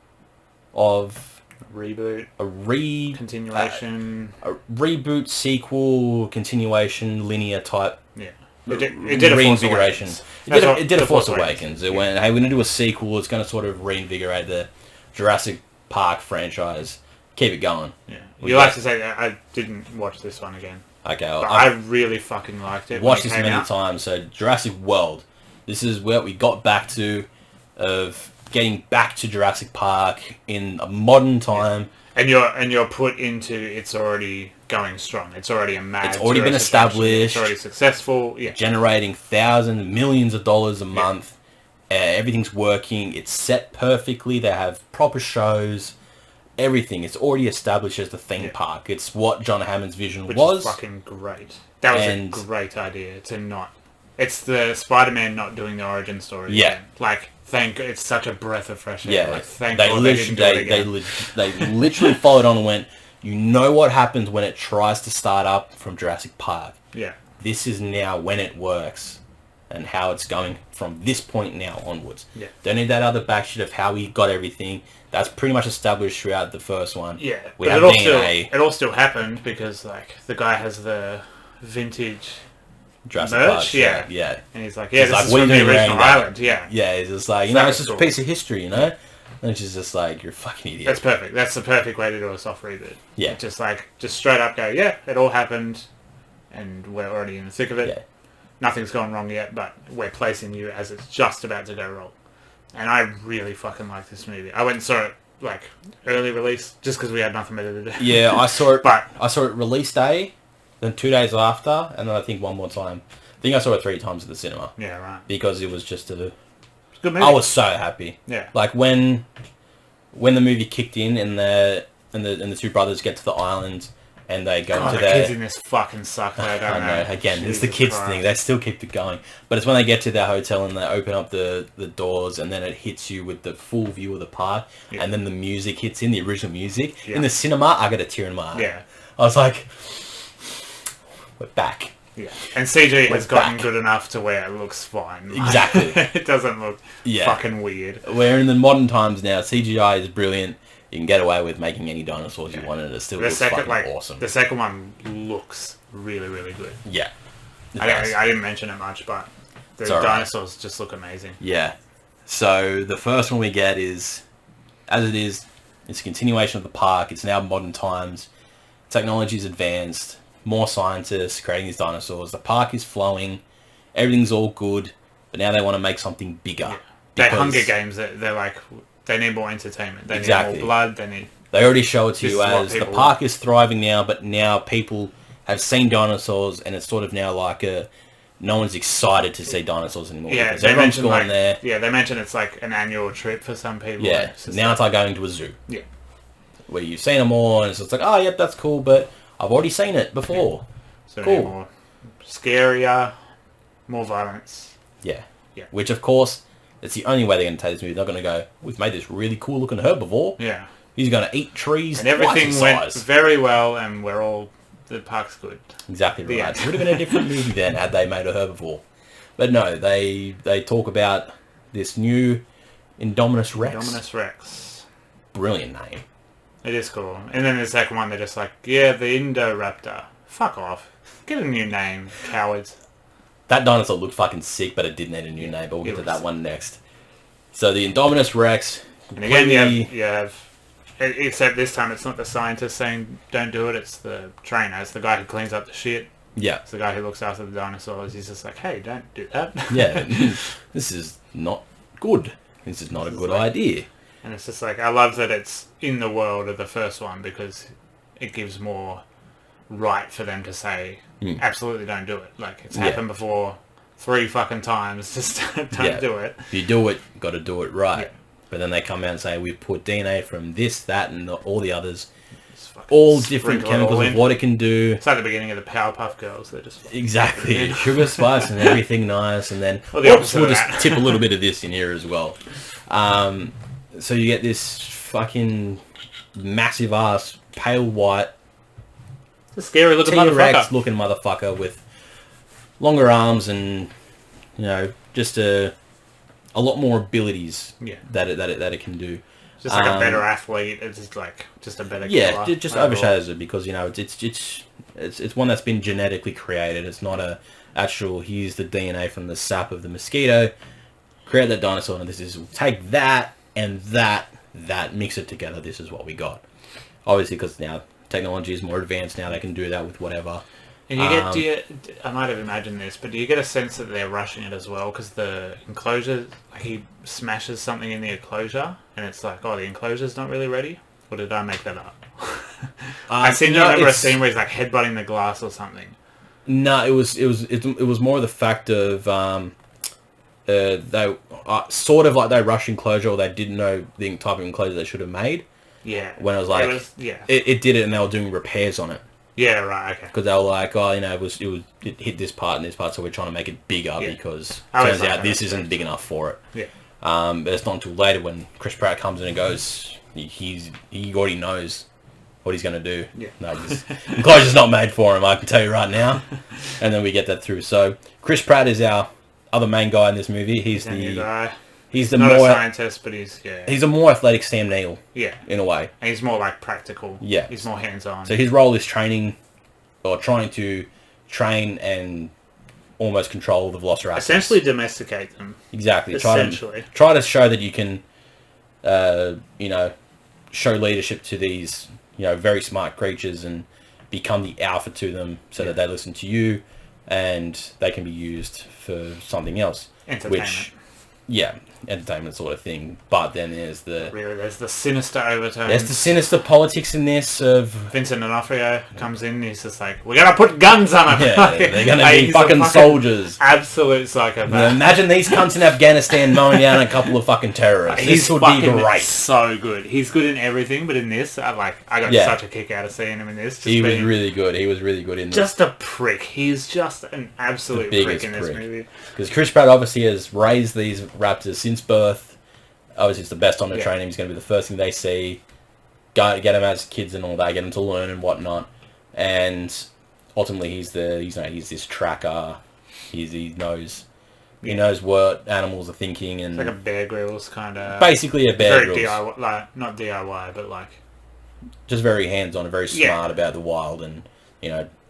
Speaker 2: of...
Speaker 1: Reboot. Continuation.
Speaker 2: A reboot, sequel, continuation, linear type.
Speaker 1: Yeah. It did a
Speaker 2: reinvigoration. It did a Force Awakens. It
Speaker 1: yeah.
Speaker 2: went, hey, we're going to do a sequel. It's going to sort of reinvigorate the Jurassic Park franchise. Keep it going.
Speaker 1: Yeah. You like to say that I didn't watch this one again.
Speaker 2: Okay.
Speaker 1: But I really fucking liked it.
Speaker 2: Watched this many times. So Jurassic World. This is where we got back to of getting back to Jurassic Park in a modern time.
Speaker 1: Yeah. And you're put into it's already going strong. It's already a mad.
Speaker 2: It's already been established.
Speaker 1: It's already successful. Yeah.
Speaker 2: Generating thousands, millions of dollars a month. Everything's working. It's set perfectly. They have proper shows. Everything. It's already established as the theme park. It's what John Hammond's vision
Speaker 1: Which
Speaker 2: was.
Speaker 1: Is fucking great. That was a great idea to not. It's the Spider-Man not doing the origin story.
Speaker 2: Yeah.
Speaker 1: Again. Like, it's such a breath of fresh air.
Speaker 2: Yeah.
Speaker 1: Like, thank God they didn't do it again.
Speaker 2: They literally followed on and went, you know what happens when it tries to start up from Jurassic Park.
Speaker 1: Yeah.
Speaker 2: This is now when it works and how it's going from this point now onwards.
Speaker 1: Yeah.
Speaker 2: Don't need that other backshit of how we got everything. That's pretty much established throughout the first one.
Speaker 1: Yeah.
Speaker 2: We have DNA.
Speaker 1: It all still happened because, like, the guy has the vintage
Speaker 2: Jurassic
Speaker 1: merch.
Speaker 2: Park, yeah.
Speaker 1: And he's like, this is
Speaker 2: like,
Speaker 1: from the original
Speaker 2: wearing that?
Speaker 1: island. Yeah.
Speaker 2: Yeah, he's just like,
Speaker 1: So
Speaker 2: it's just a piece of history, And she's just like, you're a fucking idiot.
Speaker 1: That's perfect. That's the perfect way to do a soft reboot.
Speaker 2: Yeah.
Speaker 1: Just straight up go, yeah, it all happened, and we're already in the thick of it.
Speaker 2: Yeah.
Speaker 1: Nothing's gone wrong yet, but we're placing you as it's just about to go wrong. And I really fucking like this movie. I went and saw it, early release, just because we had nothing better to do.
Speaker 2: Yeah, I saw it.
Speaker 1: But
Speaker 2: I saw it release day, then 2 days after, and then I think one more time. I think I saw it 3 times at the cinema.
Speaker 1: Yeah, right.
Speaker 2: Because it was just
Speaker 1: Good movie.
Speaker 2: I was so happy.
Speaker 1: Yeah.
Speaker 2: When the movie kicked in and the two brothers get to the island and they go into
Speaker 1: the kids in this fucking suck. I
Speaker 2: know. Again,
Speaker 1: Jesus
Speaker 2: it's the kids
Speaker 1: Christ.
Speaker 2: thing. They still keep it going. But it's when they get to their hotel and they open up the doors and then it hits you with the full view of the park and then the music hits in, the original music.
Speaker 1: Yeah.
Speaker 2: In the cinema, I got a tear in my eye.
Speaker 1: Yeah.
Speaker 2: I was like, we're back.
Speaker 1: Yeah. And CG has gotten
Speaker 2: back.
Speaker 1: good enough to where it looks fine.
Speaker 2: Exactly.
Speaker 1: It doesn't look fucking weird.
Speaker 2: We're in the modern times now. CGI is brilliant. You can get away with making any dinosaurs you want and it still looks fucking awesome.
Speaker 1: The second one looks really, really good.
Speaker 2: Yeah.
Speaker 1: I didn't mention it much, but the dinosaurs just look amazing.
Speaker 2: Yeah. So the first one we get is, as it is, it's a continuation of the park. It's now modern times. Technology's advanced. More scientists creating these dinosaurs. The park is flowing. Everything's all good. But now they want to make something bigger.
Speaker 1: Yeah. They're Hunger Games. They're like, they need more entertainment. They need more blood. They
Speaker 2: already show it to you as the park is thriving now, but now people have seen dinosaurs and it's sort of now like no one's excited to see dinosaurs anymore.
Speaker 1: Yeah,
Speaker 2: they mentioned there.
Speaker 1: Yeah, they mentioned it's like an annual trip for some people.
Speaker 2: Yeah, now it's like going to a zoo.
Speaker 1: Yeah.
Speaker 2: Where you've seen them all and it's just like, oh, yep, that's cool, but I've already seen it before.
Speaker 1: So cool. More scarier, more violence.
Speaker 2: Yeah. Yeah. Which, of course, it's the only way they're going to take this movie. They're going to go, we've made this really cool looking herbivore.
Speaker 1: Yeah.
Speaker 2: He's going to eat trees.
Speaker 1: And everything went very well and the park's good.
Speaker 2: Exactly right. It would have been a different movie then had they made a herbivore. But no, they talk about this new Indominus Rex.
Speaker 1: Indominus Rex.
Speaker 2: Brilliant name.
Speaker 1: It is cool. And then the second one, they're just like, yeah, the Indoraptor. Fuck off. Get a new name, cowards.
Speaker 2: That dinosaur looked fucking sick, but it did need a new name, but we'll get to that one next. So the Indominus Rex...
Speaker 1: And again, you have... Except this time it's not the scientist saying don't do it, it's the trainer. It's the guy who cleans up the shit.
Speaker 2: Yeah.
Speaker 1: It's the guy who looks after the dinosaurs. He's just like, hey, don't do that.
Speaker 2: Yeah. This is not good. This is not a good idea.
Speaker 1: And it's just like, I love that it's in the world of the first one because it gives more right for them to say, absolutely don't do it. Like, it's happened before 3 fucking times. Just don't do it.
Speaker 2: If you do it, got to do it right. Yeah. But then they come out and say, we've put DNA from this, that, and all the others. All different chemicals of what it can do.
Speaker 1: It's like the beginning of the Powerpuff Girls. They're just...
Speaker 2: Exactly. Sugar, spice, and everything nice. And then, we'll just tip a little bit of this in here as well. So you get this fucking massive ass, pale white,
Speaker 1: it's a scary looking
Speaker 2: T-Rex looking motherfucker with longer arms and, just a lot more abilities that it can do.
Speaker 1: Just like a better athlete. It's just a better killer.
Speaker 2: It just overshadows it because it's one that's been genetically created. It's not a actual here's the DNA from the sap of the mosquito. Create that dinosaur and this is take that and that mix it together. This is what we got. Obviously, because now technology is more advanced. Now they can do that with whatever.
Speaker 1: And I might have imagined this, but do you get a sense that they're rushing it as well? Because the enclosure, like he smashes something in the enclosure, and it's like, oh, the enclosure's not really ready? Or did I make that up? I seem to remember a scene where he's like headbutting the glass or something.
Speaker 2: No, it was more the fact of they sort of like they rushed enclosure, or they didn't know the type of enclosure they should have made.
Speaker 1: Yeah.
Speaker 2: When it was like, it did it, and they were doing repairs on it.
Speaker 1: Yeah, right, okay.
Speaker 2: Because they were like, oh, it hit this part and this part, so we're trying to make it bigger because turns out this isn't big enough for it.
Speaker 1: Yeah.
Speaker 2: But it's not until later when Chris Pratt comes in and goes, he already knows what he's going to do.
Speaker 1: Yeah.
Speaker 2: No, this enclosure's not made for him, I can tell you right now. And then we get that through. So Chris Pratt is our other main guy in this movie. He's the new guy. He's the
Speaker 1: not a scientist, but he's
Speaker 2: a more athletic Sam Neill.
Speaker 1: Yeah.
Speaker 2: In a way.
Speaker 1: And he's more like practical.
Speaker 2: Yeah.
Speaker 1: He's more hands-on.
Speaker 2: So his role is trying to train and almost control the velociraptors.
Speaker 1: Essentially domesticate them.
Speaker 2: Exactly.
Speaker 1: Essentially.
Speaker 2: Try to show that you can you know, show leadership to these, you know, very smart creatures and become the alpha to them so that they listen to you and they can be used for something else.
Speaker 1: Entertainment.
Speaker 2: Which, yeah, entertainment sort of thing. But then there's
Speaker 1: there's the sinister overtones.
Speaker 2: There's the sinister politics in this of...
Speaker 1: Vincent D'Onofrio comes in and he's just like, we're going to put guns on them.
Speaker 2: Yeah, they're going to be fucking soldiers.
Speaker 1: Absolute psychopath.
Speaker 2: Yeah, imagine these cunts in Afghanistan mowing down a couple of fucking terrorists.
Speaker 1: He's
Speaker 2: this would be great.
Speaker 1: So good. He's good in everything, but in this, I got such a kick out of seeing him in this.
Speaker 2: He was really good. He was really good in this.
Speaker 1: Just a prick. He's just an absolute prick in this movie.
Speaker 2: Because Chris Pratt obviously has raised these raptors since birth. Obviously, it's the best on the training. He's going to be the first thing they see. Get them as kids and all that. Get them to learn and whatnot. And ultimately, he's this tracker. He knows what animals are thinking, and
Speaker 1: it's like a Bear Grylls kind of.
Speaker 2: Basically, a Bear Grylls.
Speaker 1: DIY, like not DIY, but like
Speaker 2: just very hands-on and very smart about the wild and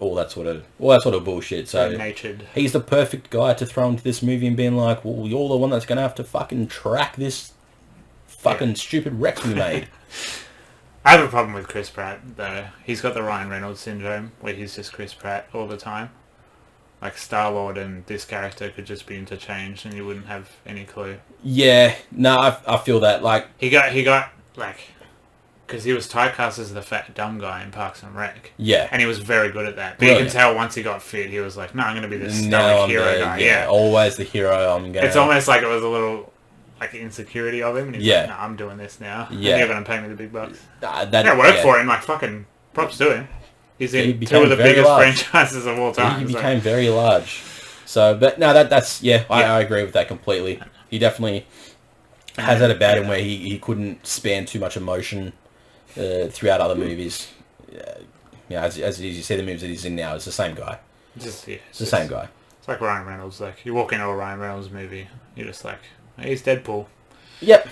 Speaker 2: all that sort of bullshit. So
Speaker 1: natured.
Speaker 2: He's the perfect guy to throw into this movie and being like, well, you're the one that's going to have to fucking track this fucking stupid wreck we made.
Speaker 1: I have a problem with Chris Pratt, though. He's got the Ryan Reynolds syndrome, where he's just Chris Pratt all the time. Like, Star-Lord and this character could just be interchanged and you wouldn't have any clue. Yeah, no, I feel that, like... He got, like... Because he was typecast as the fat, dumb guy in Parks and Rec. Yeah. And he was very good at that. But you can tell once he got fit, he was like, no, I'm going to be the stoic hero guy. Yeah, always the hero. It's almost like it was a little... like insecurity of him, and he's like, no, I'm doing this now. Yeah. And you're going to pay me the big bucks. That worked for him, like, fucking props to him. He's in two of the biggest franchises of all time. He became very large. So, but no, that's, I agree with that completely. He definitely has that about him where he couldn't span too much emotion throughout other movies. As you see the movies that he's in now, it's the same guy. It's the same guy. It's like Ryan Reynolds. Like, you walk into a Ryan Reynolds movie, you're just like, he's Deadpool. Yep,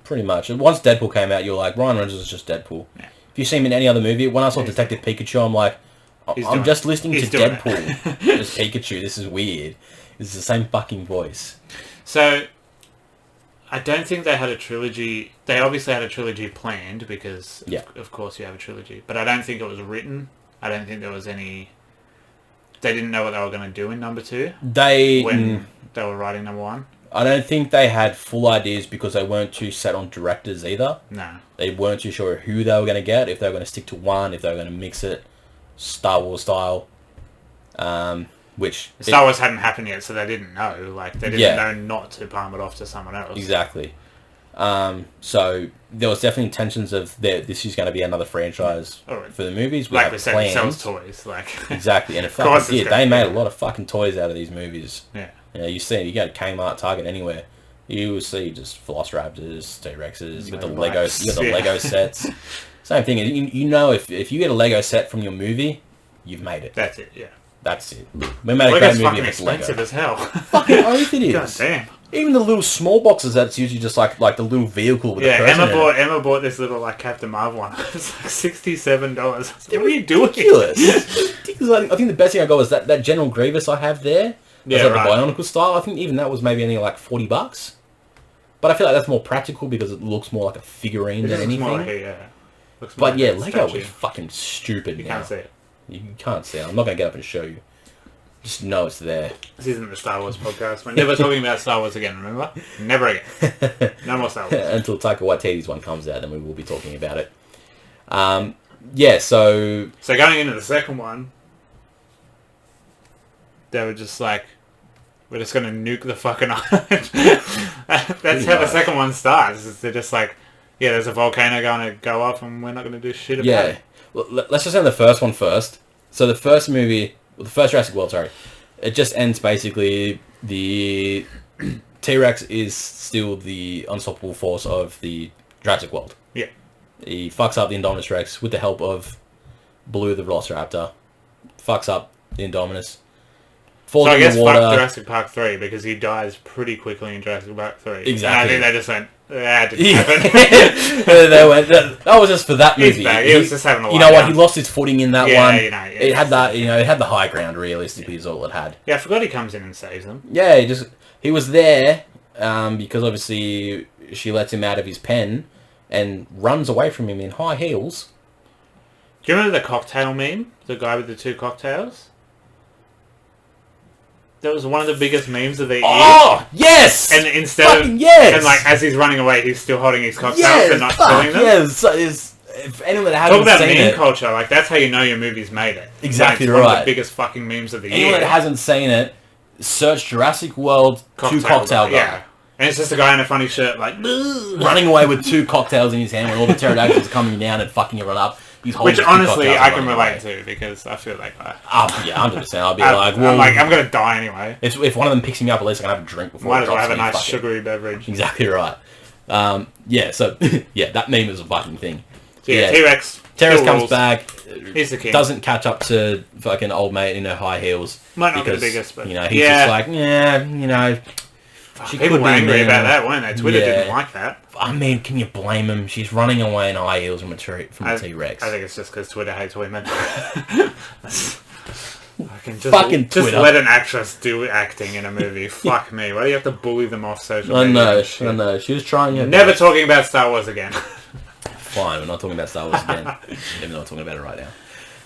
Speaker 1: pretty much. And once Deadpool came out, you're like, Ryan Reynolds is just Deadpool. Yeah. If you see him in any other movie, when I saw Detective Pikachu, I'm like, I'm just listening to Deadpool. Just Pikachu, this is weird. It's the same fucking voice. So, I don't think they had a trilogy. They obviously had a trilogy planned because, of course, you have a trilogy. But I don't think it was written. I don't think there was any... They didn't know what they were going to do in number 2. When they were writing number 1. I don't think they had full ideas because they weren't too set on directors either. No. They weren't too sure who they were going to get, if they were going to stick to one, if they were going to mix it Star Wars style. Which... Star Wars hadn't happened yet, so they didn't know. Like, they didn't know not to palm it off to someone else. Exactly. So there was definitely intentions of this is going to be another franchise for the movies. Like we said, it sells toys. Like exactly, and it fucking did. They made a lot of fucking toys out of these movies. Yeah. You see, you go to Kmart, Target, anywhere, you will see just Velociraptors, T-Rexes. You got the Lego, Lego sets. Same thing. You know, if you get a Lego set from your movie, you've made it. That's it. Yeah. That's it. We made a great movie if it's Lego. Expensive as hell. Fucking oath it is. God damn. Even the little small boxes, that's usually just like the little vehicle with the person Emma bought this little like Captain Marvel one. It's like $67. What are you doing? Ridiculous. I think the best thing I got was that General Grievous I have there. Yeah, like the Bionicle style. I think even that was maybe only like $40. But I feel like that's more practical because it looks more like a figurine than anything. More like but yeah, Lego was fucking stupid. You can't see it. You can't see it. I'm not going to get up and show you. Just know it's there. This isn't the Star Wars podcast. We're never talking about Star Wars again, remember? Never again. No more Star Wars. Until Taika Waititi's one comes out, then we will be talking about it. So going into the second one, they were just like, we're just going to nuke the fucking island. That's how the second one starts. They're just like, there's a volcano going to go off and we're not going to do shit about it. Well, let's just end the first one first. So the first movie, the first Jurassic World, it just ends basically the T-Rex is still the unstoppable force of the Jurassic World. Yeah. He fucks up the Indominus Rex with the help of Blue the Velociraptor. Fucks up the Indominus. Falls in the water. Fuck Jurassic Park 3 because he dies pretty quickly in Jurassic Park 3. Exactly. And I think they just went, that didn't happen. They went, that was just for that movie. He was just having a what? He lost his footing in that one. It had that. It had the high ground. Realistically, is all it had. Yeah, I forgot he comes in and saves them. Yeah, he was there because obviously
Speaker 2: she lets him out of his pen and runs away from him in high heels.
Speaker 1: Do you remember the cocktail meme? The guy with the 2 cocktails? That was one of the biggest memes of the year.
Speaker 2: Oh, yes!
Speaker 1: And instead of...
Speaker 2: yes!
Speaker 1: And like, as he's running away, he's still holding his cocktails and not
Speaker 2: fuck,
Speaker 1: spilling them.
Speaker 2: Yes, so if anyone that hasn't
Speaker 1: Talk about
Speaker 2: seen
Speaker 1: meme
Speaker 2: it...
Speaker 1: culture. Like, that's how you know your movie's made it.
Speaker 2: Exactly
Speaker 1: it's
Speaker 2: right.
Speaker 1: one of the biggest fucking memes of the year.
Speaker 2: Anyone that hasn't seen it, search Jurassic World 2 Cocktail Guy.
Speaker 1: Yeah. And it's just a guy in a funny shirt, like...
Speaker 2: running away with 2 cocktails in his hand when all the pterodactyls are coming down and fucking everyone up.
Speaker 1: Which honestly I can relate to because I feel that guy.
Speaker 2: Yeah, 100%. I'll be like, well,
Speaker 1: I'm going to die anyway.
Speaker 2: If one of them picks me up, at least I can have a drink before.
Speaker 1: Might as well have a nice sugary beverage.
Speaker 2: Exactly right. Yeah, so yeah, that meme is a fucking thing.
Speaker 1: So yeah, T-Rex
Speaker 2: comes back.
Speaker 1: He's the king.
Speaker 2: Doesn't catch up to fucking old mate in her high heels.
Speaker 1: Might not be the biggest, but
Speaker 2: he's just like, she
Speaker 1: people were angry about that, weren't they? Twitter didn't like that.
Speaker 2: I mean, can you blame him? She's running away in high heels from a T-Rex.
Speaker 1: I think it's just because Twitter hates women. Just let an actress do acting in a movie. Fuck me. Why do you have to bully them off social media?
Speaker 2: I know. She was trying her
Speaker 1: Never talking about Star Wars again.
Speaker 2: Fine, we're not talking about Star Wars again. Even though we're talking about it right now.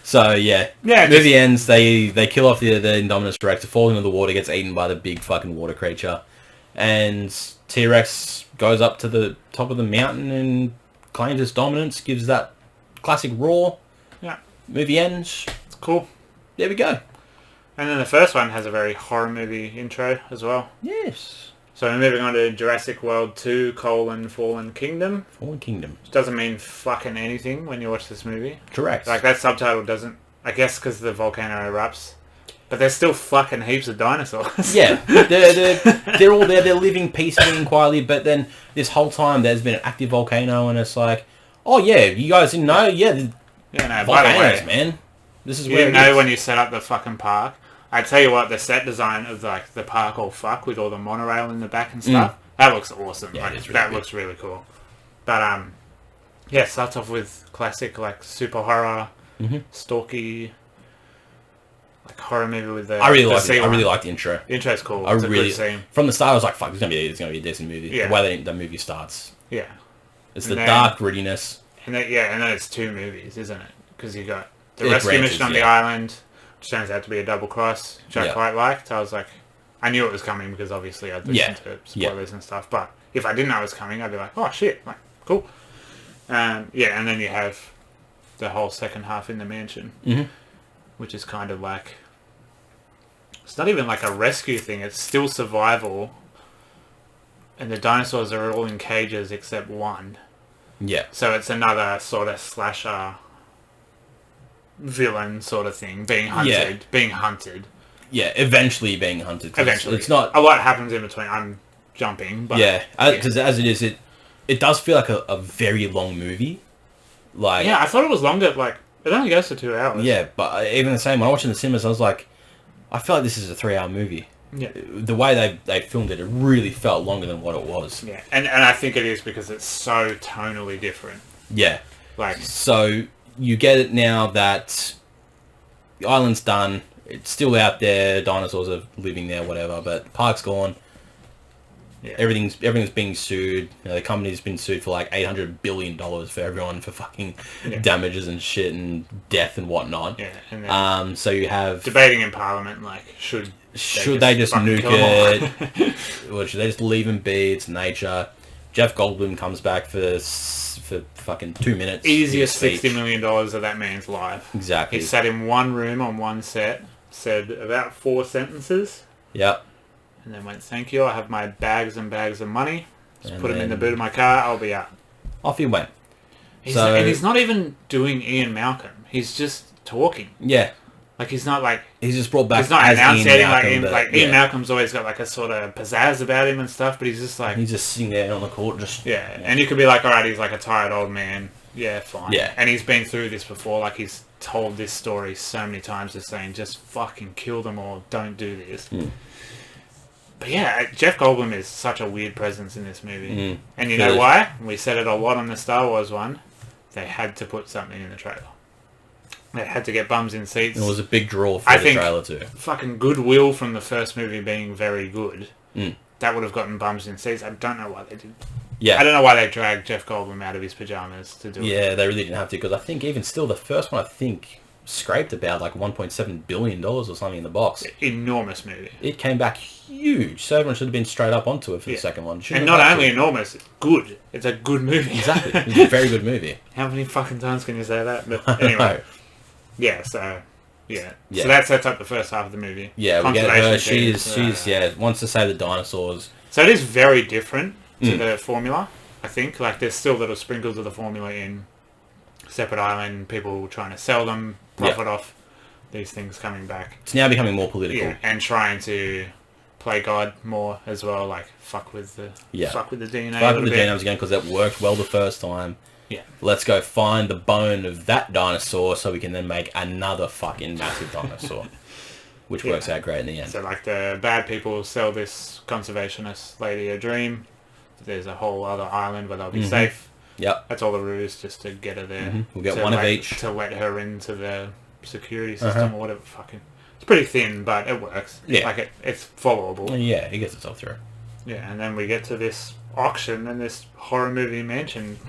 Speaker 2: So, yeah. Movie ends. They kill off the Indominus Rex. It falls into the water, gets eaten by the big fucking water creature. And T-Rex goes up to the top of the mountain and claims its dominance, gives that classic roar.
Speaker 1: Yeah.
Speaker 2: Movie ends.
Speaker 1: It's cool.
Speaker 2: There we go.
Speaker 1: And then the first one has a very horror movie intro as well.
Speaker 2: Yes.
Speaker 1: So we're moving on to Jurassic World 2, Fallen Kingdom.
Speaker 2: Fallen Kingdom.
Speaker 1: Which doesn't mean fucking anything when you watch this movie.
Speaker 2: Correct.
Speaker 1: Like, that subtitle doesn't... I guess because the volcano erupts. But there's still fucking heaps of dinosaurs.
Speaker 2: Yeah. They're all there. They're living peacefully and quietly. But then this whole time there's been an active volcano and it's like, oh yeah, you guys didn't know? Yeah.
Speaker 1: No,
Speaker 2: volcanoes,
Speaker 1: by the way,
Speaker 2: man. This is
Speaker 1: you didn't know when you set up the fucking park. I tell you what, the set design of like the park all fuck with all the monorail in the back and stuff, that looks awesome.
Speaker 2: Yeah,
Speaker 1: like, that looks really cool. But yeah, it starts off with classic like super horror, stalky, like horror movie with the.
Speaker 2: I really like the intro.
Speaker 1: The intro's cool.
Speaker 2: It's
Speaker 1: a good scene.
Speaker 2: From the start, I was like, "Fuck, it's gonna be a decent movie."
Speaker 1: Yeah.
Speaker 2: The way the movie starts.
Speaker 1: Yeah.
Speaker 2: It's the dark grittiness.
Speaker 1: And then it's 2 movies, isn't it? Because you got the rescue mission on the island, which turns out to be a double cross, which I quite liked. I was like, I knew it was coming because obviously I'd listened to spoilers and stuff. But if I didn't know it was coming, I'd be like, oh shit, like cool. And then you have the whole second half in the mansion, which is kind of like, it's not even like a rescue thing. It's still survival, and the dinosaurs are all in cages except one.
Speaker 2: Yeah.
Speaker 1: So it's another sort of slasher villain sort of thing, being hunted.
Speaker 2: Yeah, eventually being hunted.
Speaker 1: Eventually.
Speaker 2: It's not...
Speaker 1: A lot happens in between. I'm jumping, but...
Speaker 2: Yeah, because as it is, it does feel like a very long movie. Like...
Speaker 1: Yeah, I thought it was longer, like... It only goes for 2 hours.
Speaker 2: Yeah, but even the same, when I watched it in the cinemas, I was like, I feel like this is a 3-hour movie.
Speaker 1: Yeah.
Speaker 2: The way they filmed it, it really felt longer than what it was.
Speaker 1: Yeah, and I think it is because it's so tonally different.
Speaker 2: Yeah.
Speaker 1: Like...
Speaker 2: So, you get it now that the island's done, it's still out there, dinosaurs are living there, whatever, but the park's gone. Yeah. Everything's being sued. The company's been sued for like $800 billion for everyone for fucking damages and shit and death and whatnot.
Speaker 1: Yeah. And then
Speaker 2: so you have...
Speaker 1: Debating in Parliament, like, should
Speaker 2: they just nuke it? Or should they just leave them be? It's nature. Jeff Goldblum comes back for fucking 2 minutes.
Speaker 1: Easiest $60 million of that man's life.
Speaker 2: Exactly.
Speaker 1: He sat in one room on one set, said about 4 sentences.
Speaker 2: Yep.
Speaker 1: And then went, thank you, I have my bags and bags of money. Just put them in the boot of my car, I'll be out.
Speaker 2: Off he went.
Speaker 1: And he's not even doing Ian Malcolm. He's just talking.
Speaker 2: Yeah.
Speaker 1: Like, he's not like...
Speaker 2: He's just brought back
Speaker 1: he's not
Speaker 2: as
Speaker 1: enunciating
Speaker 2: Ian Malcolm.
Speaker 1: like Ian Malcolm's always got like a sort of pizzazz about him and stuff, but he's just like...
Speaker 2: He's just sitting there on the court, just...
Speaker 1: Yeah, and you could be like, alright, he's like a tired old man. Yeah, fine.
Speaker 2: Yeah.
Speaker 1: And he's been through this before, like he's told this story so many times, just saying, just fucking kill them all, don't do this. But yeah, Jeff Goldblum is such a weird presence in this movie. And you know why? We said it a lot on the Star Wars one. They had to put something in the trailer. They had to get bums in seats.
Speaker 2: It was a big draw for the trailer too.
Speaker 1: Fucking goodwill from the first movie being very good. That would have gotten bums in seats. I don't know why they did.
Speaker 2: Yeah.
Speaker 1: I don't know why they dragged Jeff Goldblum out of his pajamas to do it.
Speaker 2: Yeah, they really didn't have to, because I think even still the first one, I think, scraped about like $1.7 billion or something in the box.
Speaker 1: Enormous movie.
Speaker 2: It came back huge, so everyone should have been straight up onto it for the second one.
Speaker 1: And not only enormous, it's good. It's a good movie.
Speaker 2: Exactly. It's a very good movie.
Speaker 1: How many fucking times can you say that? But anyway. Yeah, so... Yeah. So that sets up the first half of the movie.
Speaker 2: Yeah, we get her. She's wants to save the dinosaurs.
Speaker 1: So it is very different to the formula, I think. Like, there's still little sprinkles of the formula in Separate Island, people trying to sell them, profit off these things coming back.
Speaker 2: It's now becoming more political.
Speaker 1: Yeah, and trying to play God more as well, like, fuck with the DNA
Speaker 2: Fuck with the dinos again, because that worked well the first time.
Speaker 1: Yeah.
Speaker 2: Let's go find the bone of that dinosaur so we can then make another fucking massive dinosaur. Which works out great in the end.
Speaker 1: So, like, the bad people sell this conservationist lady a dream. There's a whole other island where they'll be safe.
Speaker 2: Yep.
Speaker 1: That's all the ruse, just to get her there.
Speaker 2: We'll get one of each.
Speaker 1: To let her into the security system or whatever. Fucking, it's pretty thin, but it works.
Speaker 2: Yeah.
Speaker 1: Like, it's followable.
Speaker 2: Yeah, he gets himself through.
Speaker 1: Yeah, and then we get to this auction and this horror movie mansion.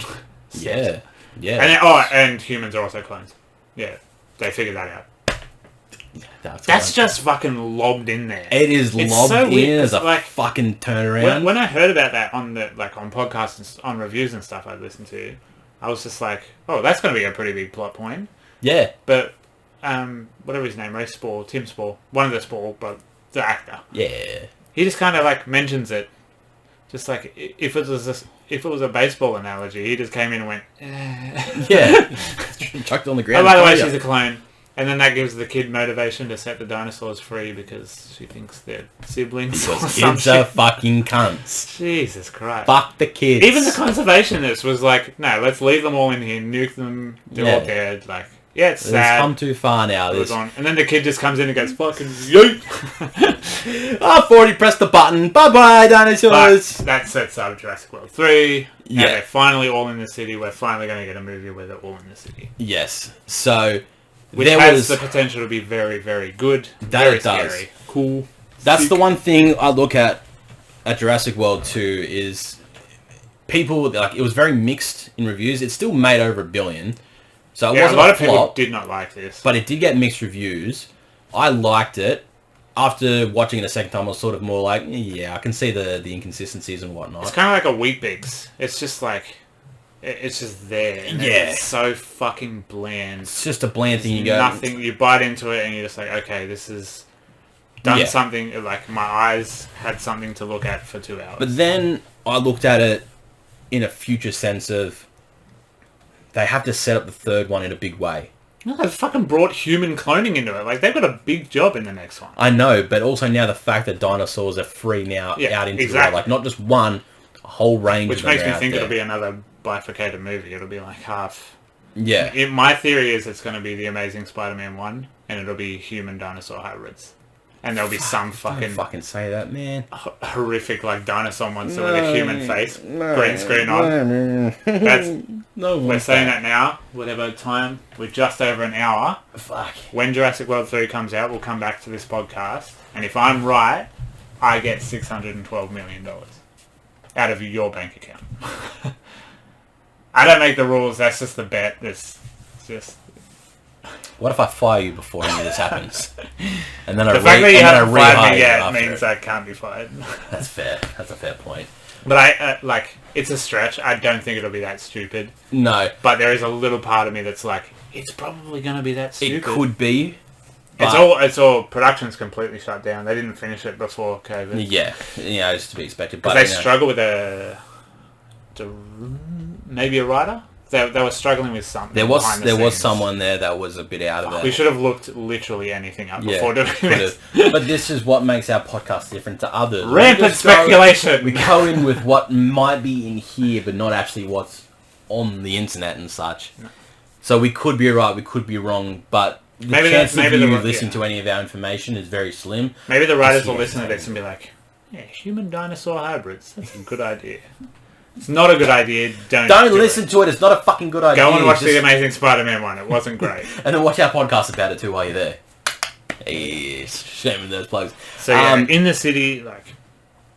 Speaker 2: Yeah.
Speaker 1: And humans are also clones. Yeah, they figured that out. That's just fucking lobbed in there.
Speaker 2: It is lobbed in as a fucking turnaround.
Speaker 1: When I heard about that on podcasts and on reviews and stuff I'd listened to, I was just like, oh, that's going to be a pretty big plot point.
Speaker 2: Yeah.
Speaker 1: But whatever his name, Tim Spall, one of the Spall, but the actor.
Speaker 2: Yeah.
Speaker 1: He just kind of like mentions it, just like if it was a baseball analogy, he just came in and went,
Speaker 2: yeah, chucked on the ground.
Speaker 1: Oh, by the way, she's a clone. And then that gives the kid motivation to set the dinosaurs free because she thinks they're siblings.
Speaker 2: Because kids are fucking cunts.
Speaker 1: Jesus Christ.
Speaker 2: Fuck the kids.
Speaker 1: Even the conservationist was like, no, let's leave them all in here, nuke them, they're all dead. Like, yeah, it's sad.
Speaker 2: It's come too far now.
Speaker 1: And then the kid just comes in and goes, fucking yeet.
Speaker 2: I've already pressed the button. Bye-bye, dinosaurs.
Speaker 1: But that sets up Jurassic World 3. Yeah. And they're finally all in the city. We're finally going to get a movie where they're all in the city.
Speaker 2: Yes. So...
Speaker 1: Which has the potential to be very, very good. Very scary. Cool.
Speaker 2: That's the one thing I look at Jurassic World 2 is people, like, it was very mixed in reviews. It still made over $1 billion. So it wasn't
Speaker 1: a lot of people did not like this.
Speaker 2: But it did get mixed reviews. I liked it. After watching it a second time, I was sort of more like, yeah, I can see the inconsistencies and whatnot.
Speaker 1: It's kind of like a Weet-Bix. It's just like... It's just there. And it's so fucking bland.
Speaker 2: It's just a bland thing. You go...
Speaker 1: Nothing. You bite into it and you're just like, okay, this is... Done something... Like, my eyes had something to look at for 2 hours.
Speaker 2: But then I looked at it in a future sense of... They have to set up the third one in a big way.
Speaker 1: No, they've fucking brought human cloning into it. Like, they've got a big job in the next one.
Speaker 2: I know, but also now the fact that dinosaurs are free now out into the world. Like, not just one, a whole range of them.
Speaker 1: Which makes me think it'll be another bifurcated movie. It'll be like half...
Speaker 2: Yeah.
Speaker 1: My theory is it's going to be The Amazing Spider-Man 1, and it'll be human dinosaur hybrids. And there'll be some fucking...
Speaker 2: Don't fucking say that, man.
Speaker 1: Horrific, like, dinosaur monster with a human face. Green screen on. We're saying that now. Whatever time. We're just over an hour.
Speaker 2: Fuck.
Speaker 1: When Jurassic World 3 comes out, we'll come back to this podcast. And if I'm right, I get $612 million out of your bank account. I don't make the rules. That's just the bet. It's just...
Speaker 2: What if I fire you before any of this happens? And then
Speaker 1: the fact that you haven't fired me yet means I can't be fired.
Speaker 2: That's fair. That's a fair point.
Speaker 1: But I it's a stretch. I don't think it'll be that stupid.
Speaker 2: No.
Speaker 1: But there is a little part of me that's like, it's probably going to be that stupid.
Speaker 2: It could be.
Speaker 1: It's all production's completely shut down. They didn't finish it before COVID.
Speaker 2: Yeah, it's to be expected.
Speaker 1: But they struggle with maybe a writer. They were struggling with something.
Speaker 2: There was someone there that was a bit out of it.
Speaker 1: We should have looked literally anything up before doing this.
Speaker 2: But this is what makes our podcast different to others.
Speaker 1: Rampant speculation.
Speaker 2: We go in with what might be in here, but not actually what's on the internet and such. No. So we could be right, we could be wrong, but the chance of you listening to any of our information is very slim.
Speaker 1: Maybe the writers will listen to this and be like, yeah, human dinosaur hybrids. That's a good idea. It's not a good idea. Don't
Speaker 2: listen to it. It's not a fucking good idea.
Speaker 1: Go and watch The Amazing Spider-Man 1. It wasn't great.
Speaker 2: And then watch our podcast about it too while you're there. Yes. Shame with those plugs.
Speaker 1: So yeah, in the city, like,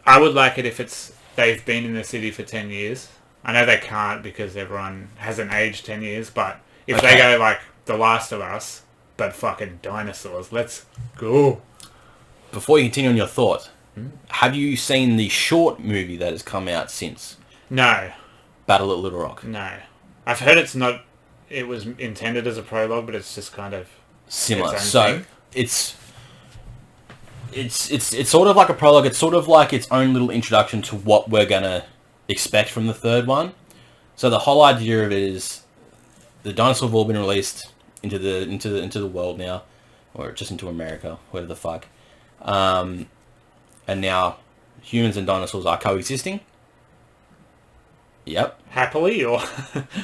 Speaker 1: I would like it if it's they've been in the city for 10 years. I know they can't because everyone hasn't aged 10 years, but if they go like The Last of Us, but fucking dinosaurs, let's go.
Speaker 2: Before you continue on your thought, have you seen the short movie that has come out since?
Speaker 1: No.
Speaker 2: Battle at Little Rock?
Speaker 1: No. I've heard it's not... It was intended as a prologue, but it's just kind of...
Speaker 2: Similar. So, it's sort of like a prologue. It's sort of like its own little introduction to what we're going to expect from the third one. So the whole idea of it is the dinosaurs have all been released into the world now, or just into America, whatever the fuck. And now humans and dinosaurs are coexisting. Yep.
Speaker 1: Happily, or...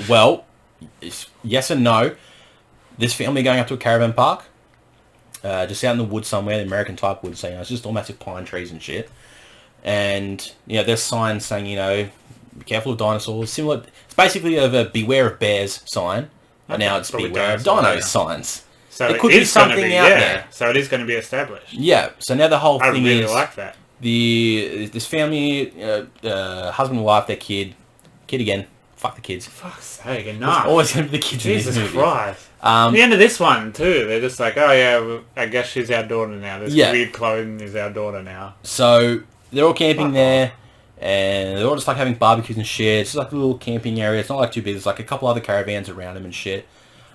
Speaker 2: Well, yes and no. This family going up to a caravan park, just out in the woods somewhere, the American type woods, so, it's just all massive pine trees and shit. And, there's signs saying, be careful of dinosaurs. Similar, it's basically a beware of bears sign, but now it's beware of dinos signs.
Speaker 1: So
Speaker 2: it could be something out there.
Speaker 1: So it is going to be established.
Speaker 2: Yeah. So now the whole thing is...
Speaker 1: I really like that.
Speaker 2: This family, husband and wife, their kid again. Fuck the kids.
Speaker 1: Fuck's sake, enough.
Speaker 2: It's always going to be the kids in this movie.
Speaker 1: Jesus Christ. The end of this one, too, they're just like, oh yeah, I guess she's our daughter now. This weird clothing is our daughter now.
Speaker 2: So, they're all camping there, and they're all just like having barbecues and shit. It's just like a little camping area. It's not like too big. There's like a couple other caravans around them and shit.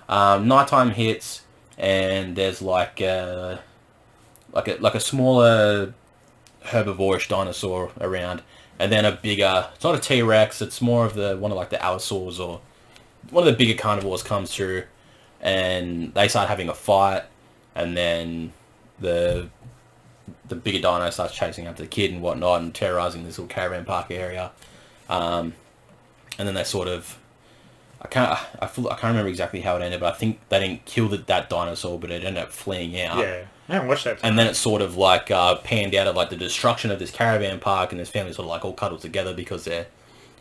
Speaker 2: Nighttime hits, and there's like a smaller herbivorish dinosaur around. And then a bigger, it's not a T-Rex, it's more of one of the Allosaurs, or one of the bigger carnivores comes through, and they start having a fight, and then the bigger dino starts chasing after the kid and whatnot, and terrorizing this little caravan park area. And then they sort of, I can't remember exactly how it ended, but I think they didn't kill that dinosaur, but it ended up fleeing out.
Speaker 1: Yeah. I haven't watched that.
Speaker 2: And then it's sort of like panned out of like the destruction of this caravan park, and this family sort of like all cuddled together because they're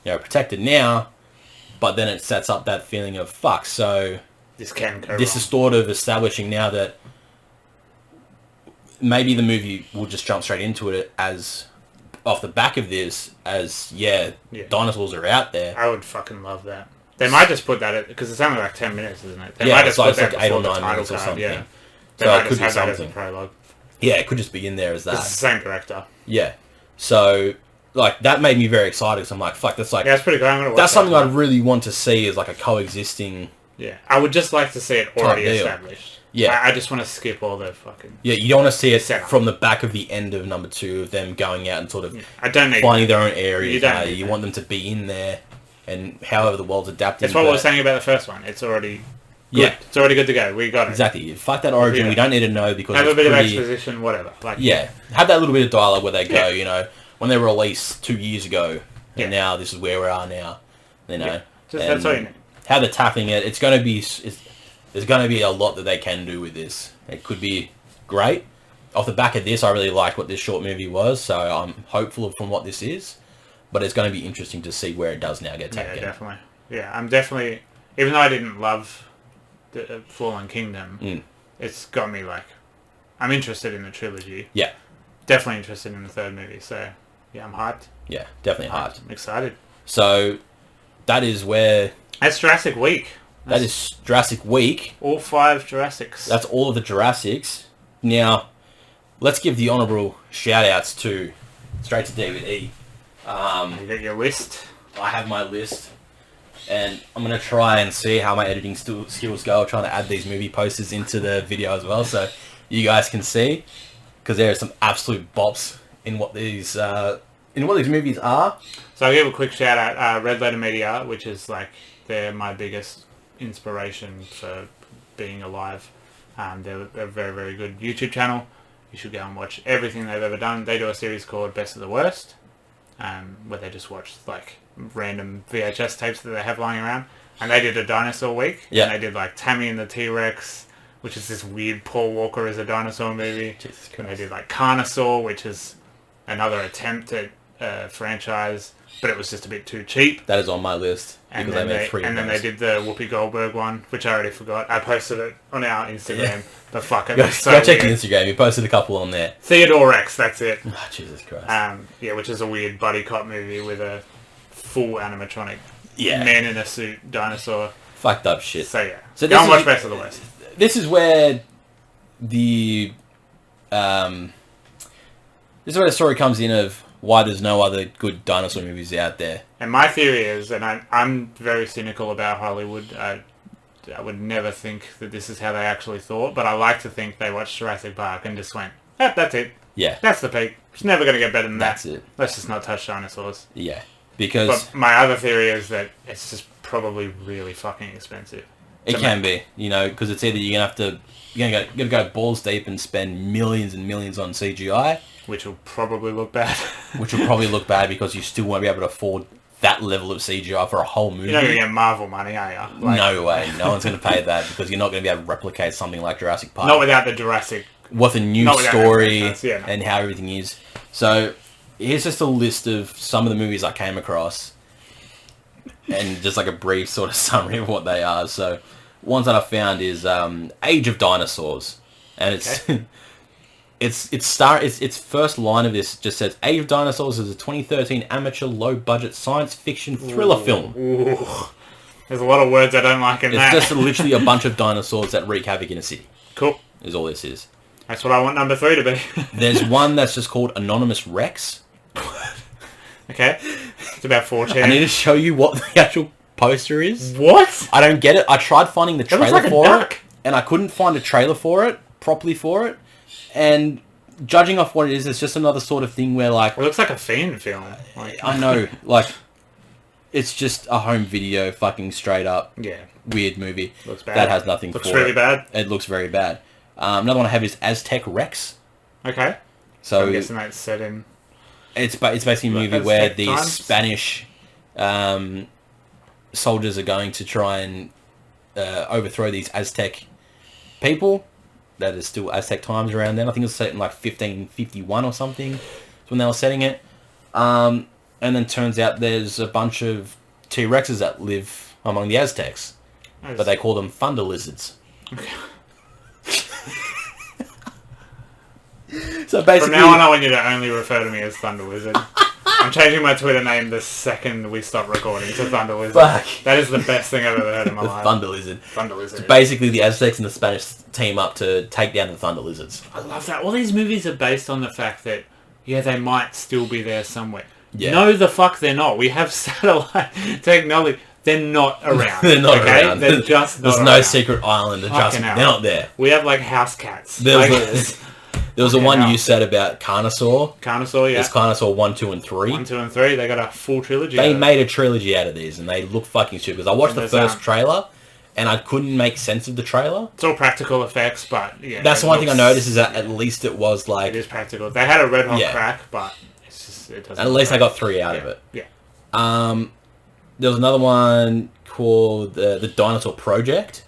Speaker 2: protected now. But then it sets up that feeling of fuck. So
Speaker 1: this is
Speaker 2: sort of establishing now that maybe the movie will just jump straight into it as off the back of this as dinosaurs are out there.
Speaker 1: I would fucking love that. They might just put that because it's only like 10 minutes, isn't it? They
Speaker 2: might
Speaker 1: just
Speaker 2: put
Speaker 1: that
Speaker 2: like 8 or 9
Speaker 1: minutes
Speaker 2: or something.
Speaker 1: Yeah.
Speaker 2: So it could be something.
Speaker 1: Prologue.
Speaker 2: Yeah, it could just be in there as that.
Speaker 1: It's the same director.
Speaker 2: Yeah. So, like, that made me very excited because I'm like, fuck, that's like...
Speaker 1: Yeah, it's pretty good. I'm gonna watch
Speaker 2: that's something I'd really want to see is like a coexisting...
Speaker 1: Yeah. I would just like to see it already established.
Speaker 2: Yeah.
Speaker 1: I just want to skip all the fucking...
Speaker 2: Yeah, you don't want to see it from the back of the end of number 2 of them going out and sort of finding their own areas. You want them to be in there and however the world's adapting.
Speaker 1: That's what we were saying about the first one. It's already... Good. Yeah, it's already good to go. We got it.
Speaker 2: Exactly. Fuck that origin. We don't need to know because
Speaker 1: have a bit of exposition, whatever.
Speaker 2: Have that little bit of dialogue where they go, when they were released 2 years ago, and now this is where we are now.
Speaker 1: That's all you need.
Speaker 2: How they're tackling it. It's going to be. There's going to be a lot that they can do with this. It could be great. Off the back of this, I really like what this short movie was, so I'm hopeful from what this is. But it's going to be interesting to see where it does now get taken.
Speaker 1: Yeah, definitely. Yeah, I'm definitely. Even though I didn't love the Fallen Kingdom, it's got me like, I'm interested in the trilogy.
Speaker 2: Yeah.
Speaker 1: Definitely interested in the third movie, so yeah, I'm hyped.
Speaker 2: Yeah, definitely hyped.
Speaker 1: I'm excited.
Speaker 2: So, that is where...
Speaker 1: That's Jurassic Week.
Speaker 2: That is Jurassic Week.
Speaker 1: All 5 Jurassics.
Speaker 2: That's all of the Jurassics. Now, let's give the honourable shout-outs to straight to DVD.
Speaker 1: You got your list?
Speaker 2: I have my list. And I'm going to try and see how my editing skills go. I'm trying to add these movie posters into the video as well, so you guys can see. Because there are some absolute bops in what these movies are. So
Speaker 1: I'll give a quick shout out. Red Letter Media, which is like they're my biggest inspiration for being alive. They're a very, very good YouTube channel. You should go and watch everything they've ever done. They do a series called Best of the Worst, where they just watch like random VHS tapes that they have lying around. And they did a dinosaur week.
Speaker 2: Yeah.
Speaker 1: And they did like Tammy and the T-Rex, which is this weird Paul Walker as a dinosaur movie.
Speaker 2: Jesus Christ.
Speaker 1: And they did like Carnosaur, which is another attempt at franchise, but it was just a bit too cheap.
Speaker 2: That is on my list.
Speaker 1: And
Speaker 2: because
Speaker 1: then
Speaker 2: they made three
Speaker 1: and then they did the Whoopi Goldberg one, which I already forgot. I posted it on our Instagram.
Speaker 2: Yeah.
Speaker 1: But fuck it.
Speaker 2: Go
Speaker 1: So
Speaker 2: check the
Speaker 1: weird.
Speaker 2: Instagram. You posted a couple on there.
Speaker 1: Theodore Rex, that's it.
Speaker 2: Oh, Jesus Christ.
Speaker 1: Yeah, which is a weird buddy cop movie with a full animatronic
Speaker 2: Yeah.
Speaker 1: man in a suit dinosaur.
Speaker 2: Fucked up shit.
Speaker 1: So yeah.
Speaker 2: So
Speaker 1: Go and watch Best of the West.
Speaker 2: This is where the story comes in of why there's no other good dinosaur movies out there.
Speaker 1: And my theory is, and I'm very cynical about Hollywood. I would never think that this is how they actually thought, but I like to think they watched Jurassic Park and just went, that's it.
Speaker 2: Yeah.
Speaker 1: That's the peak. It's never going to get better than
Speaker 2: That's
Speaker 1: that.
Speaker 2: it.
Speaker 1: Let's just not touch dinosaurs.
Speaker 2: Yeah. Because...
Speaker 1: But my other theory is that it's just probably really fucking expensive.
Speaker 2: It can be, because it's either you're gonna go balls deep and spend millions and millions on CGI,
Speaker 1: which will probably look bad.
Speaker 2: which will probably look bad because you still won't be able to afford that level of CGI for a whole movie.
Speaker 1: You're not gonna get Marvel money, are you?
Speaker 2: No way. No one's gonna pay that because you're not gonna be able to replicate something like Jurassic Park.
Speaker 1: Not without the Jurassic.
Speaker 2: With a new story
Speaker 1: no.
Speaker 2: and how everything is. So here's just a list of some of the movies I came across, and just like a brief sort of summary of what they are. So ones that I found is Age of Dinosaurs, and it's
Speaker 1: Okay.
Speaker 2: its first line of this just says Age of Dinosaurs is a 2013 amateur low budget science fiction thriller film.
Speaker 1: Ooh. There's a lot of words I don't like in that.
Speaker 2: It's just literally a bunch of dinosaurs that wreak havoc in a city.
Speaker 1: Cool.
Speaker 2: Is all this is.
Speaker 1: That's what I want number 3 to be.
Speaker 2: There's one that's just called Anonymous Rex.
Speaker 1: Okay. It's about 4chan.
Speaker 2: I need to show you what the actual poster is.
Speaker 1: What?
Speaker 2: I don't get it. I tried finding the
Speaker 1: That looks
Speaker 2: trailer
Speaker 1: like a
Speaker 2: for
Speaker 1: duck.
Speaker 2: it, and I couldn't find a trailer for it, properly for it. And judging off what it is, it's just another sort of thing where, like...
Speaker 1: It looks like a fan film.
Speaker 2: I know, like... It's just a home video, fucking straight up,
Speaker 1: Yeah.
Speaker 2: weird movie.
Speaker 1: Looks bad.
Speaker 2: That has nothing
Speaker 1: Looks
Speaker 2: for
Speaker 1: really
Speaker 2: it.
Speaker 1: bad.
Speaker 2: It looks very bad. Another one I have is Aztec Rex.
Speaker 1: Okay.
Speaker 2: So
Speaker 1: I'm guessing that's set in...
Speaker 2: it's basically a movie
Speaker 1: Aztec
Speaker 2: where the
Speaker 1: times?
Speaker 2: Spanish soldiers are going to try and overthrow these Aztec people. That is still Aztec times around then. I think it was set in like 1551 or something. That's when they were setting it. And then turns out there's a bunch of T-Rexes that live among the Aztecs. But they call them thunder lizards. So basically...
Speaker 1: From now on, I want you to only refer to me as Thunder Wizard. I'm changing my Twitter name the second we stop recording to Thunder Wizard.
Speaker 2: Fuck.
Speaker 1: That is the best thing I've ever heard in my
Speaker 2: the
Speaker 1: life.
Speaker 2: thunder lizard.
Speaker 1: Thunder Wizard.
Speaker 2: So basically the Aztecs and the Spanish team up to take down the thunder lizards.
Speaker 1: I love that. All these movies are based on the fact that, yeah, they might still be there somewhere.
Speaker 2: Yeah.
Speaker 1: No, the fuck they're not. We have satellite technology. They're not around.
Speaker 2: They're not
Speaker 1: okay?
Speaker 2: around.
Speaker 1: They're just not
Speaker 2: There's
Speaker 1: around.
Speaker 2: no secret island. They're
Speaker 1: Fucking hell.
Speaker 2: not there.
Speaker 1: We have, like, house cats.
Speaker 2: There was,
Speaker 1: Like,
Speaker 2: there was a
Speaker 1: Fucking
Speaker 2: one
Speaker 1: hell.
Speaker 2: you said about Carnosaur.
Speaker 1: Carnosaur, yeah.
Speaker 2: There's Carnosaur 1, 2, and 3.
Speaker 1: 1, 2, and 3. They got a full trilogy.
Speaker 2: They
Speaker 1: out of it.
Speaker 2: made a trilogy out of these, and they look fucking stupid. Because I watched
Speaker 1: And
Speaker 2: the
Speaker 1: there's,
Speaker 2: first trailer, and I couldn't make sense of the trailer.
Speaker 1: It's all practical effects, but yeah.
Speaker 2: That's
Speaker 1: it
Speaker 2: the one thing I
Speaker 1: looks-
Speaker 2: noticed is that at least it was like...
Speaker 1: It is practical. They had a red hot
Speaker 2: Yeah.
Speaker 1: crack, but it's just it doesn't.
Speaker 2: At least I got 3 out of it.
Speaker 1: Yeah.
Speaker 2: There was another one called the Dinosaur Project,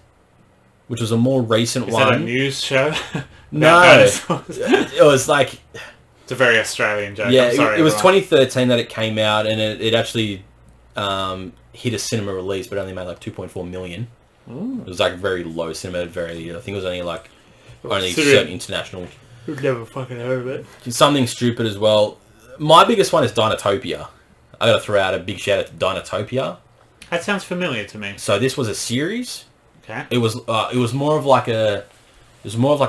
Speaker 2: which was a more recent
Speaker 1: Is
Speaker 2: one.
Speaker 1: that a news show?
Speaker 2: No.
Speaker 1: About dinosaurs?
Speaker 2: It was like...
Speaker 1: It's a very Australian joke.
Speaker 2: Yeah,
Speaker 1: I'm sorry,
Speaker 2: it was
Speaker 1: everyone.
Speaker 2: 2013 that it came out, and it actually hit a cinema release, but only made like 2.4 million.
Speaker 1: Ooh.
Speaker 2: It was like very low cinema, I think it was only like only
Speaker 1: Considering-
Speaker 2: certain international.
Speaker 1: We've never fucking heard of it.
Speaker 2: Something stupid as well. My biggest one is Dinotopia. I gotta throw out a big shout out to Dinotopia.
Speaker 1: That sounds familiar to me.
Speaker 2: So this was a series.
Speaker 1: Okay.
Speaker 2: It was more of like a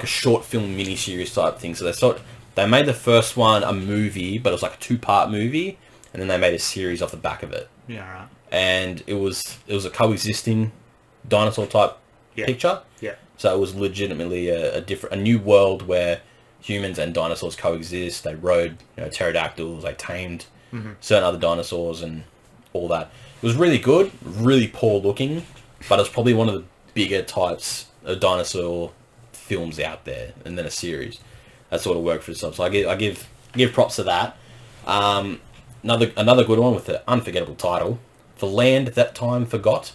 Speaker 2: short film mini-series type thing. So they made the first one a movie, but it was like a 2-part movie, and then they made a series off the back of it.
Speaker 1: Yeah, right.
Speaker 2: And it was a dinosaur type picture.
Speaker 1: Yeah.
Speaker 2: So it was legitimately a new world where humans and dinosaurs coexist. They rode pterodactyls. They tamed certain other dinosaurs and all that. It was really good, really poor looking, but it's probably one of the bigger types of dinosaur films out there, and then a series that sort of worked for itself. So I give props to that. Another good one with an unforgettable title, The Land That Time Forgot.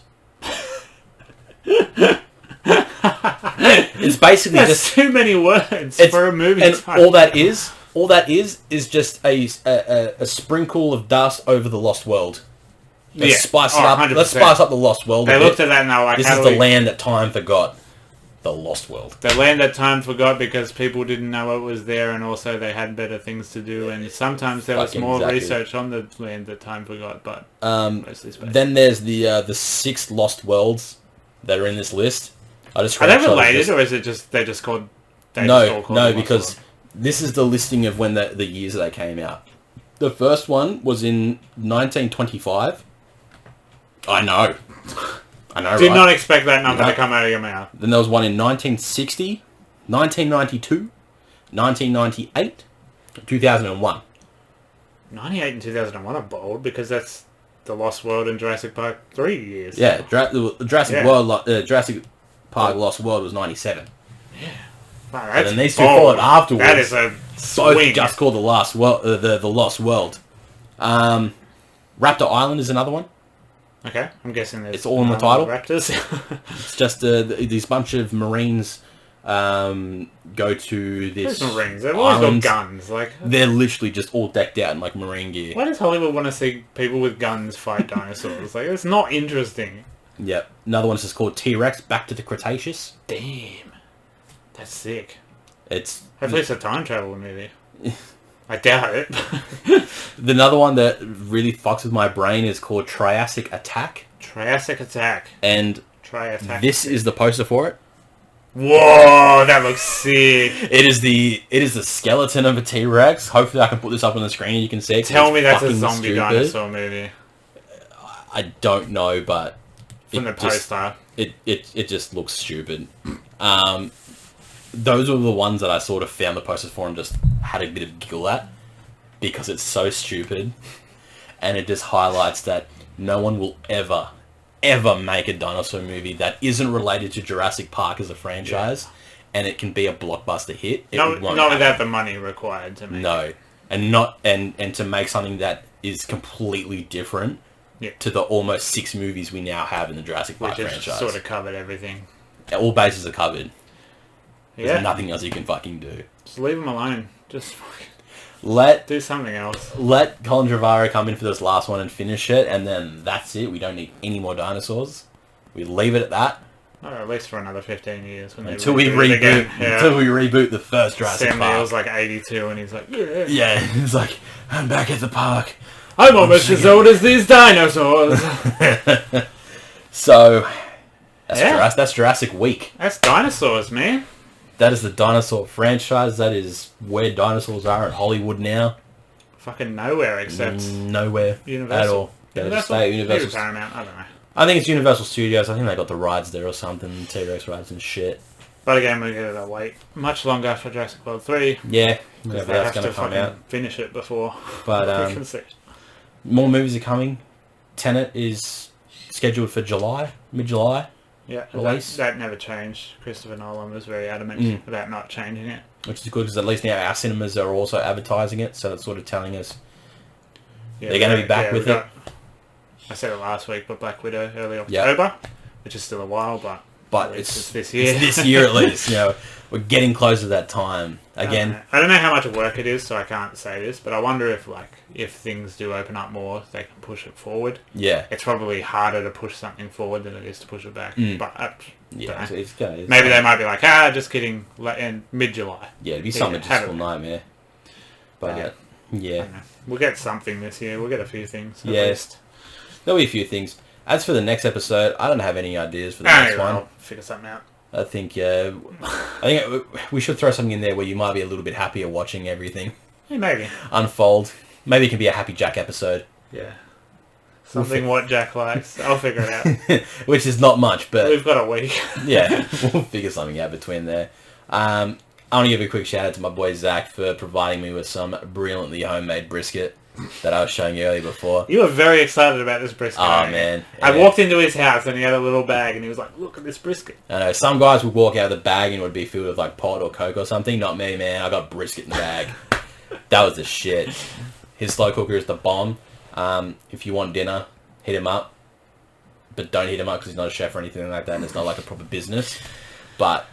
Speaker 2: It's basically
Speaker 1: That's
Speaker 2: just
Speaker 1: too many words for a movie
Speaker 2: and
Speaker 1: title.
Speaker 2: all that is All that is just a sprinkle of dust over the Lost World. Let's spice it up.
Speaker 1: 100%.
Speaker 2: Let's spice up the Lost World.
Speaker 1: They looked at that and they were like,
Speaker 2: this is the land that time forgot. The Lost World.
Speaker 1: The land that time forgot because people didn't know it was there, and also they had better things to do. And sometimes there was more research on the land that time forgot. But mostly space.
Speaker 2: Then there's the 6 Lost Worlds that are in this list.
Speaker 1: Are they related, or is it just they just called?
Speaker 2: No, because this is the listing of when the years they came out. The first one was in 1925. I know.
Speaker 1: Did not expect that number to come out of your mouth.
Speaker 2: Then there was one in 1960, 1992, 1998, 2001.
Speaker 1: 98 and 2001 are bold because that's the Lost World and Jurassic Park 3 years.
Speaker 2: Yeah, Jurassic Park Lost World was 97.
Speaker 1: Yeah. Wow, that's
Speaker 2: and then these two followed afterwards.
Speaker 1: That is a swing.
Speaker 2: Both just called the Lost World. Raptor Island is another one.
Speaker 1: Okay, I'm guessing
Speaker 2: it's all in the title.
Speaker 1: Raptors.
Speaker 2: It's just these bunch of Marines go to this.
Speaker 1: There's Marines. They've always got guns. Like
Speaker 2: they're literally just all decked out in like Marine gear.
Speaker 1: Why does Hollywood want to see people with guns fight dinosaurs? Like it's not interesting.
Speaker 2: Yep. Another one is just called T-Rex. Back to the Cretaceous.
Speaker 1: Damn, that's sick.
Speaker 2: Hopefully
Speaker 1: it's a time travel movie. I doubt it.
Speaker 2: Another one that really fucks with my brain is called Triassic Attack.
Speaker 1: Triassic Attack.
Speaker 2: And this is the poster for it.
Speaker 1: Whoa, that looks sick.
Speaker 2: It is the skeleton of a T-Rex. Hopefully I can put this up on the screen and you can see it.
Speaker 1: Tell me that's a zombie dinosaur movie.
Speaker 2: I don't know, but
Speaker 1: from the poster.
Speaker 2: It just looks stupid. Those were the ones that I sort of found the posters for and just had a bit of giggle at because it's so stupid, and it just highlights that no one will ever make a dinosaur movie that isn't related to Jurassic Park as a franchise, and it can be a blockbuster hit.
Speaker 1: Not without the money required to make.
Speaker 2: No, and to make something that is completely different to the almost 6 movies we now have in the Jurassic Park franchise.
Speaker 1: Sort of covered everything.
Speaker 2: All bases are covered. There's
Speaker 1: Yeah.
Speaker 2: nothing else you can fucking do.
Speaker 1: Just leave them alone. Just do something else.
Speaker 2: Let Colin Trevorrow come in for this last one and finish it, and then that's it. We don't need any more dinosaurs. We leave it at that.
Speaker 1: Or at least for another 15 years.
Speaker 2: Until we reboot the first Jurassic Park.
Speaker 1: Sam Neill's like 82 and he's like, yeah.
Speaker 2: Yeah, he's like, I'm back at the park.
Speaker 1: I'm almost as old as these dinosaurs.
Speaker 2: So, that's Jurassic Week.
Speaker 1: That's dinosaurs, man.
Speaker 2: That is the dinosaur franchise. That is where dinosaurs are in Hollywood now.
Speaker 1: Fucking nowhere except...
Speaker 2: Nowhere.
Speaker 1: Universal.
Speaker 2: At all.
Speaker 1: Universal?
Speaker 2: Universal.
Speaker 1: Paramount, I don't know.
Speaker 2: I think it's Universal Studios. I think they got the rides there or something. T-Rex rides and shit.
Speaker 1: But again, we're going to wait much longer for Jurassic World 3.
Speaker 2: Yeah.
Speaker 1: Because they have to fucking finish it before
Speaker 2: but,
Speaker 1: we can see.
Speaker 2: More movies are coming. Tenet is scheduled for mid-July.
Speaker 1: Yeah,
Speaker 2: release.
Speaker 1: That never changed. Christopher Nolan was very adamant about not changing it.
Speaker 2: Which is good because at least now our cinemas are also advertising it, so that's sort of telling us they're going to be back with it.
Speaker 1: I said it last week, but Black Widow early October, which is still a while, but
Speaker 2: it's
Speaker 1: this year.
Speaker 2: It's this year at least. You know, we're getting close to that time again.
Speaker 1: I don't know how much work it is, so I can't say this, but I wonder if things do open up more, they can push it forward.
Speaker 2: Yeah,
Speaker 1: it's probably harder to push something forward than it is to push it back. But maybe they might be like, just kidding, in mid-July.
Speaker 2: Yeah, it'd be some logistical nightmare. But
Speaker 1: we'll get something this year. We'll get a few things.
Speaker 2: Yes, there'll be a few things. As for the next episode, I don't have any ideas for the next one.
Speaker 1: I'll figure something out.
Speaker 2: I think we should throw something in there where you might be a little bit happier watching everything.
Speaker 1: Yeah, maybe
Speaker 2: unfold. Maybe it can be a Happy Jack episode.
Speaker 1: Yeah. Something what Jack likes. I'll figure it out.
Speaker 2: Which is not much, but...
Speaker 1: We've got a week.
Speaker 2: Yeah, we'll figure something out between there. I want to give a quick shout out to my boy Zach for providing me with some brilliantly homemade brisket that I was showing you earlier before.
Speaker 1: You were very excited about this brisket.
Speaker 2: Oh, man.
Speaker 1: I walked into his house and he had a little bag and he was like, look at this brisket.
Speaker 2: I know, some guys would walk out of the bag and it would be filled with like pot or Coke or something. Not me, man. I got brisket in the bag. That was the shit. His slow cooker is the bomb. If you want dinner, hit him up. But don't hit him up because he's not a chef or anything like that and it's not like a proper business. But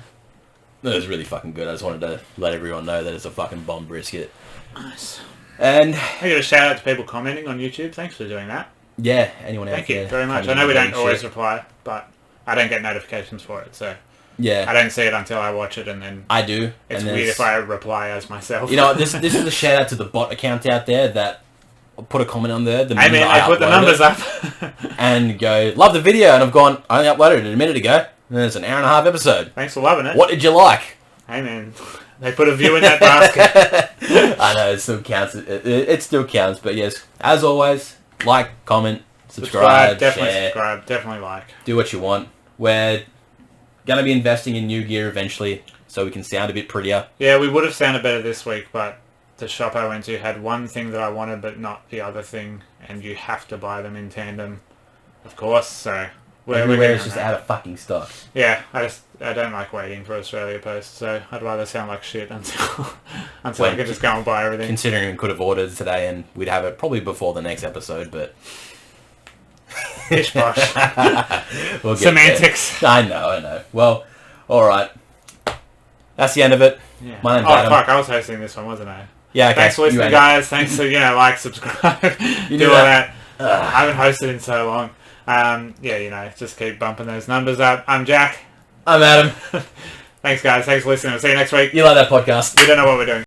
Speaker 2: It was really fucking good. I just wanted to let everyone know that it's a fucking bomb brisket.
Speaker 1: Nice.
Speaker 2: And
Speaker 1: I give a shout out to people commenting on YouTube. Thanks for doing that.
Speaker 2: yeah, anyone out
Speaker 1: Thank
Speaker 2: there?
Speaker 1: you very much. I know we don't always reply, but I don't get notifications for it, so
Speaker 2: Yeah.
Speaker 1: I don't see it until I watch it, and then
Speaker 2: I do.
Speaker 1: it's
Speaker 2: and
Speaker 1: weird if I reply as myself.
Speaker 2: You know, this is a shout out to the bot account out there that put a comment on there.
Speaker 1: I mean, I put the numbers up.
Speaker 2: and go, love the video, and I've gone, I only uploaded it a minute ago, and it's an hour and a half episode.
Speaker 1: Thanks for loving it.
Speaker 2: What did you like?
Speaker 1: Hey man, they put a view in that basket.
Speaker 2: I know, it still counts. It still counts, but yes, as always, like, comment, subscribe,
Speaker 1: definitely
Speaker 2: share,
Speaker 1: subscribe, definitely like.
Speaker 2: do what you want. We're going to be investing in new gear eventually, so we can sound a bit prettier.
Speaker 1: Yeah, we would have sounded better this week, but the shop I went to had one thing that I wanted, but not the other thing, and you have to buy them in tandem, of course, so...
Speaker 2: Everywhere is just out of fucking stock.
Speaker 1: Yeah, I don't like waiting for Australia Post, so I'd rather sound like shit until I can just go and buy everything.
Speaker 2: Considering we could have ordered today and we'd have it probably before the next episode, but...
Speaker 1: Pish posh.
Speaker 2: We'll get
Speaker 1: Semantics.
Speaker 2: there. I know. Well, alright. That's the end of it.
Speaker 1: Yeah.
Speaker 2: My name's
Speaker 1: oh,
Speaker 2: Adam.
Speaker 1: fuck, I was hosting this one, wasn't I?
Speaker 2: Yeah, okay.
Speaker 1: Thanks for listening, guys. Thanks for, like, subscribe. do all that. I haven't hosted in so long. Just keep bumping those numbers up. I'm Jack.
Speaker 2: I'm Adam.
Speaker 1: Thanks, guys. Thanks for listening. We'll see you next week.
Speaker 2: You like that podcast?
Speaker 1: We don't know what we're doing.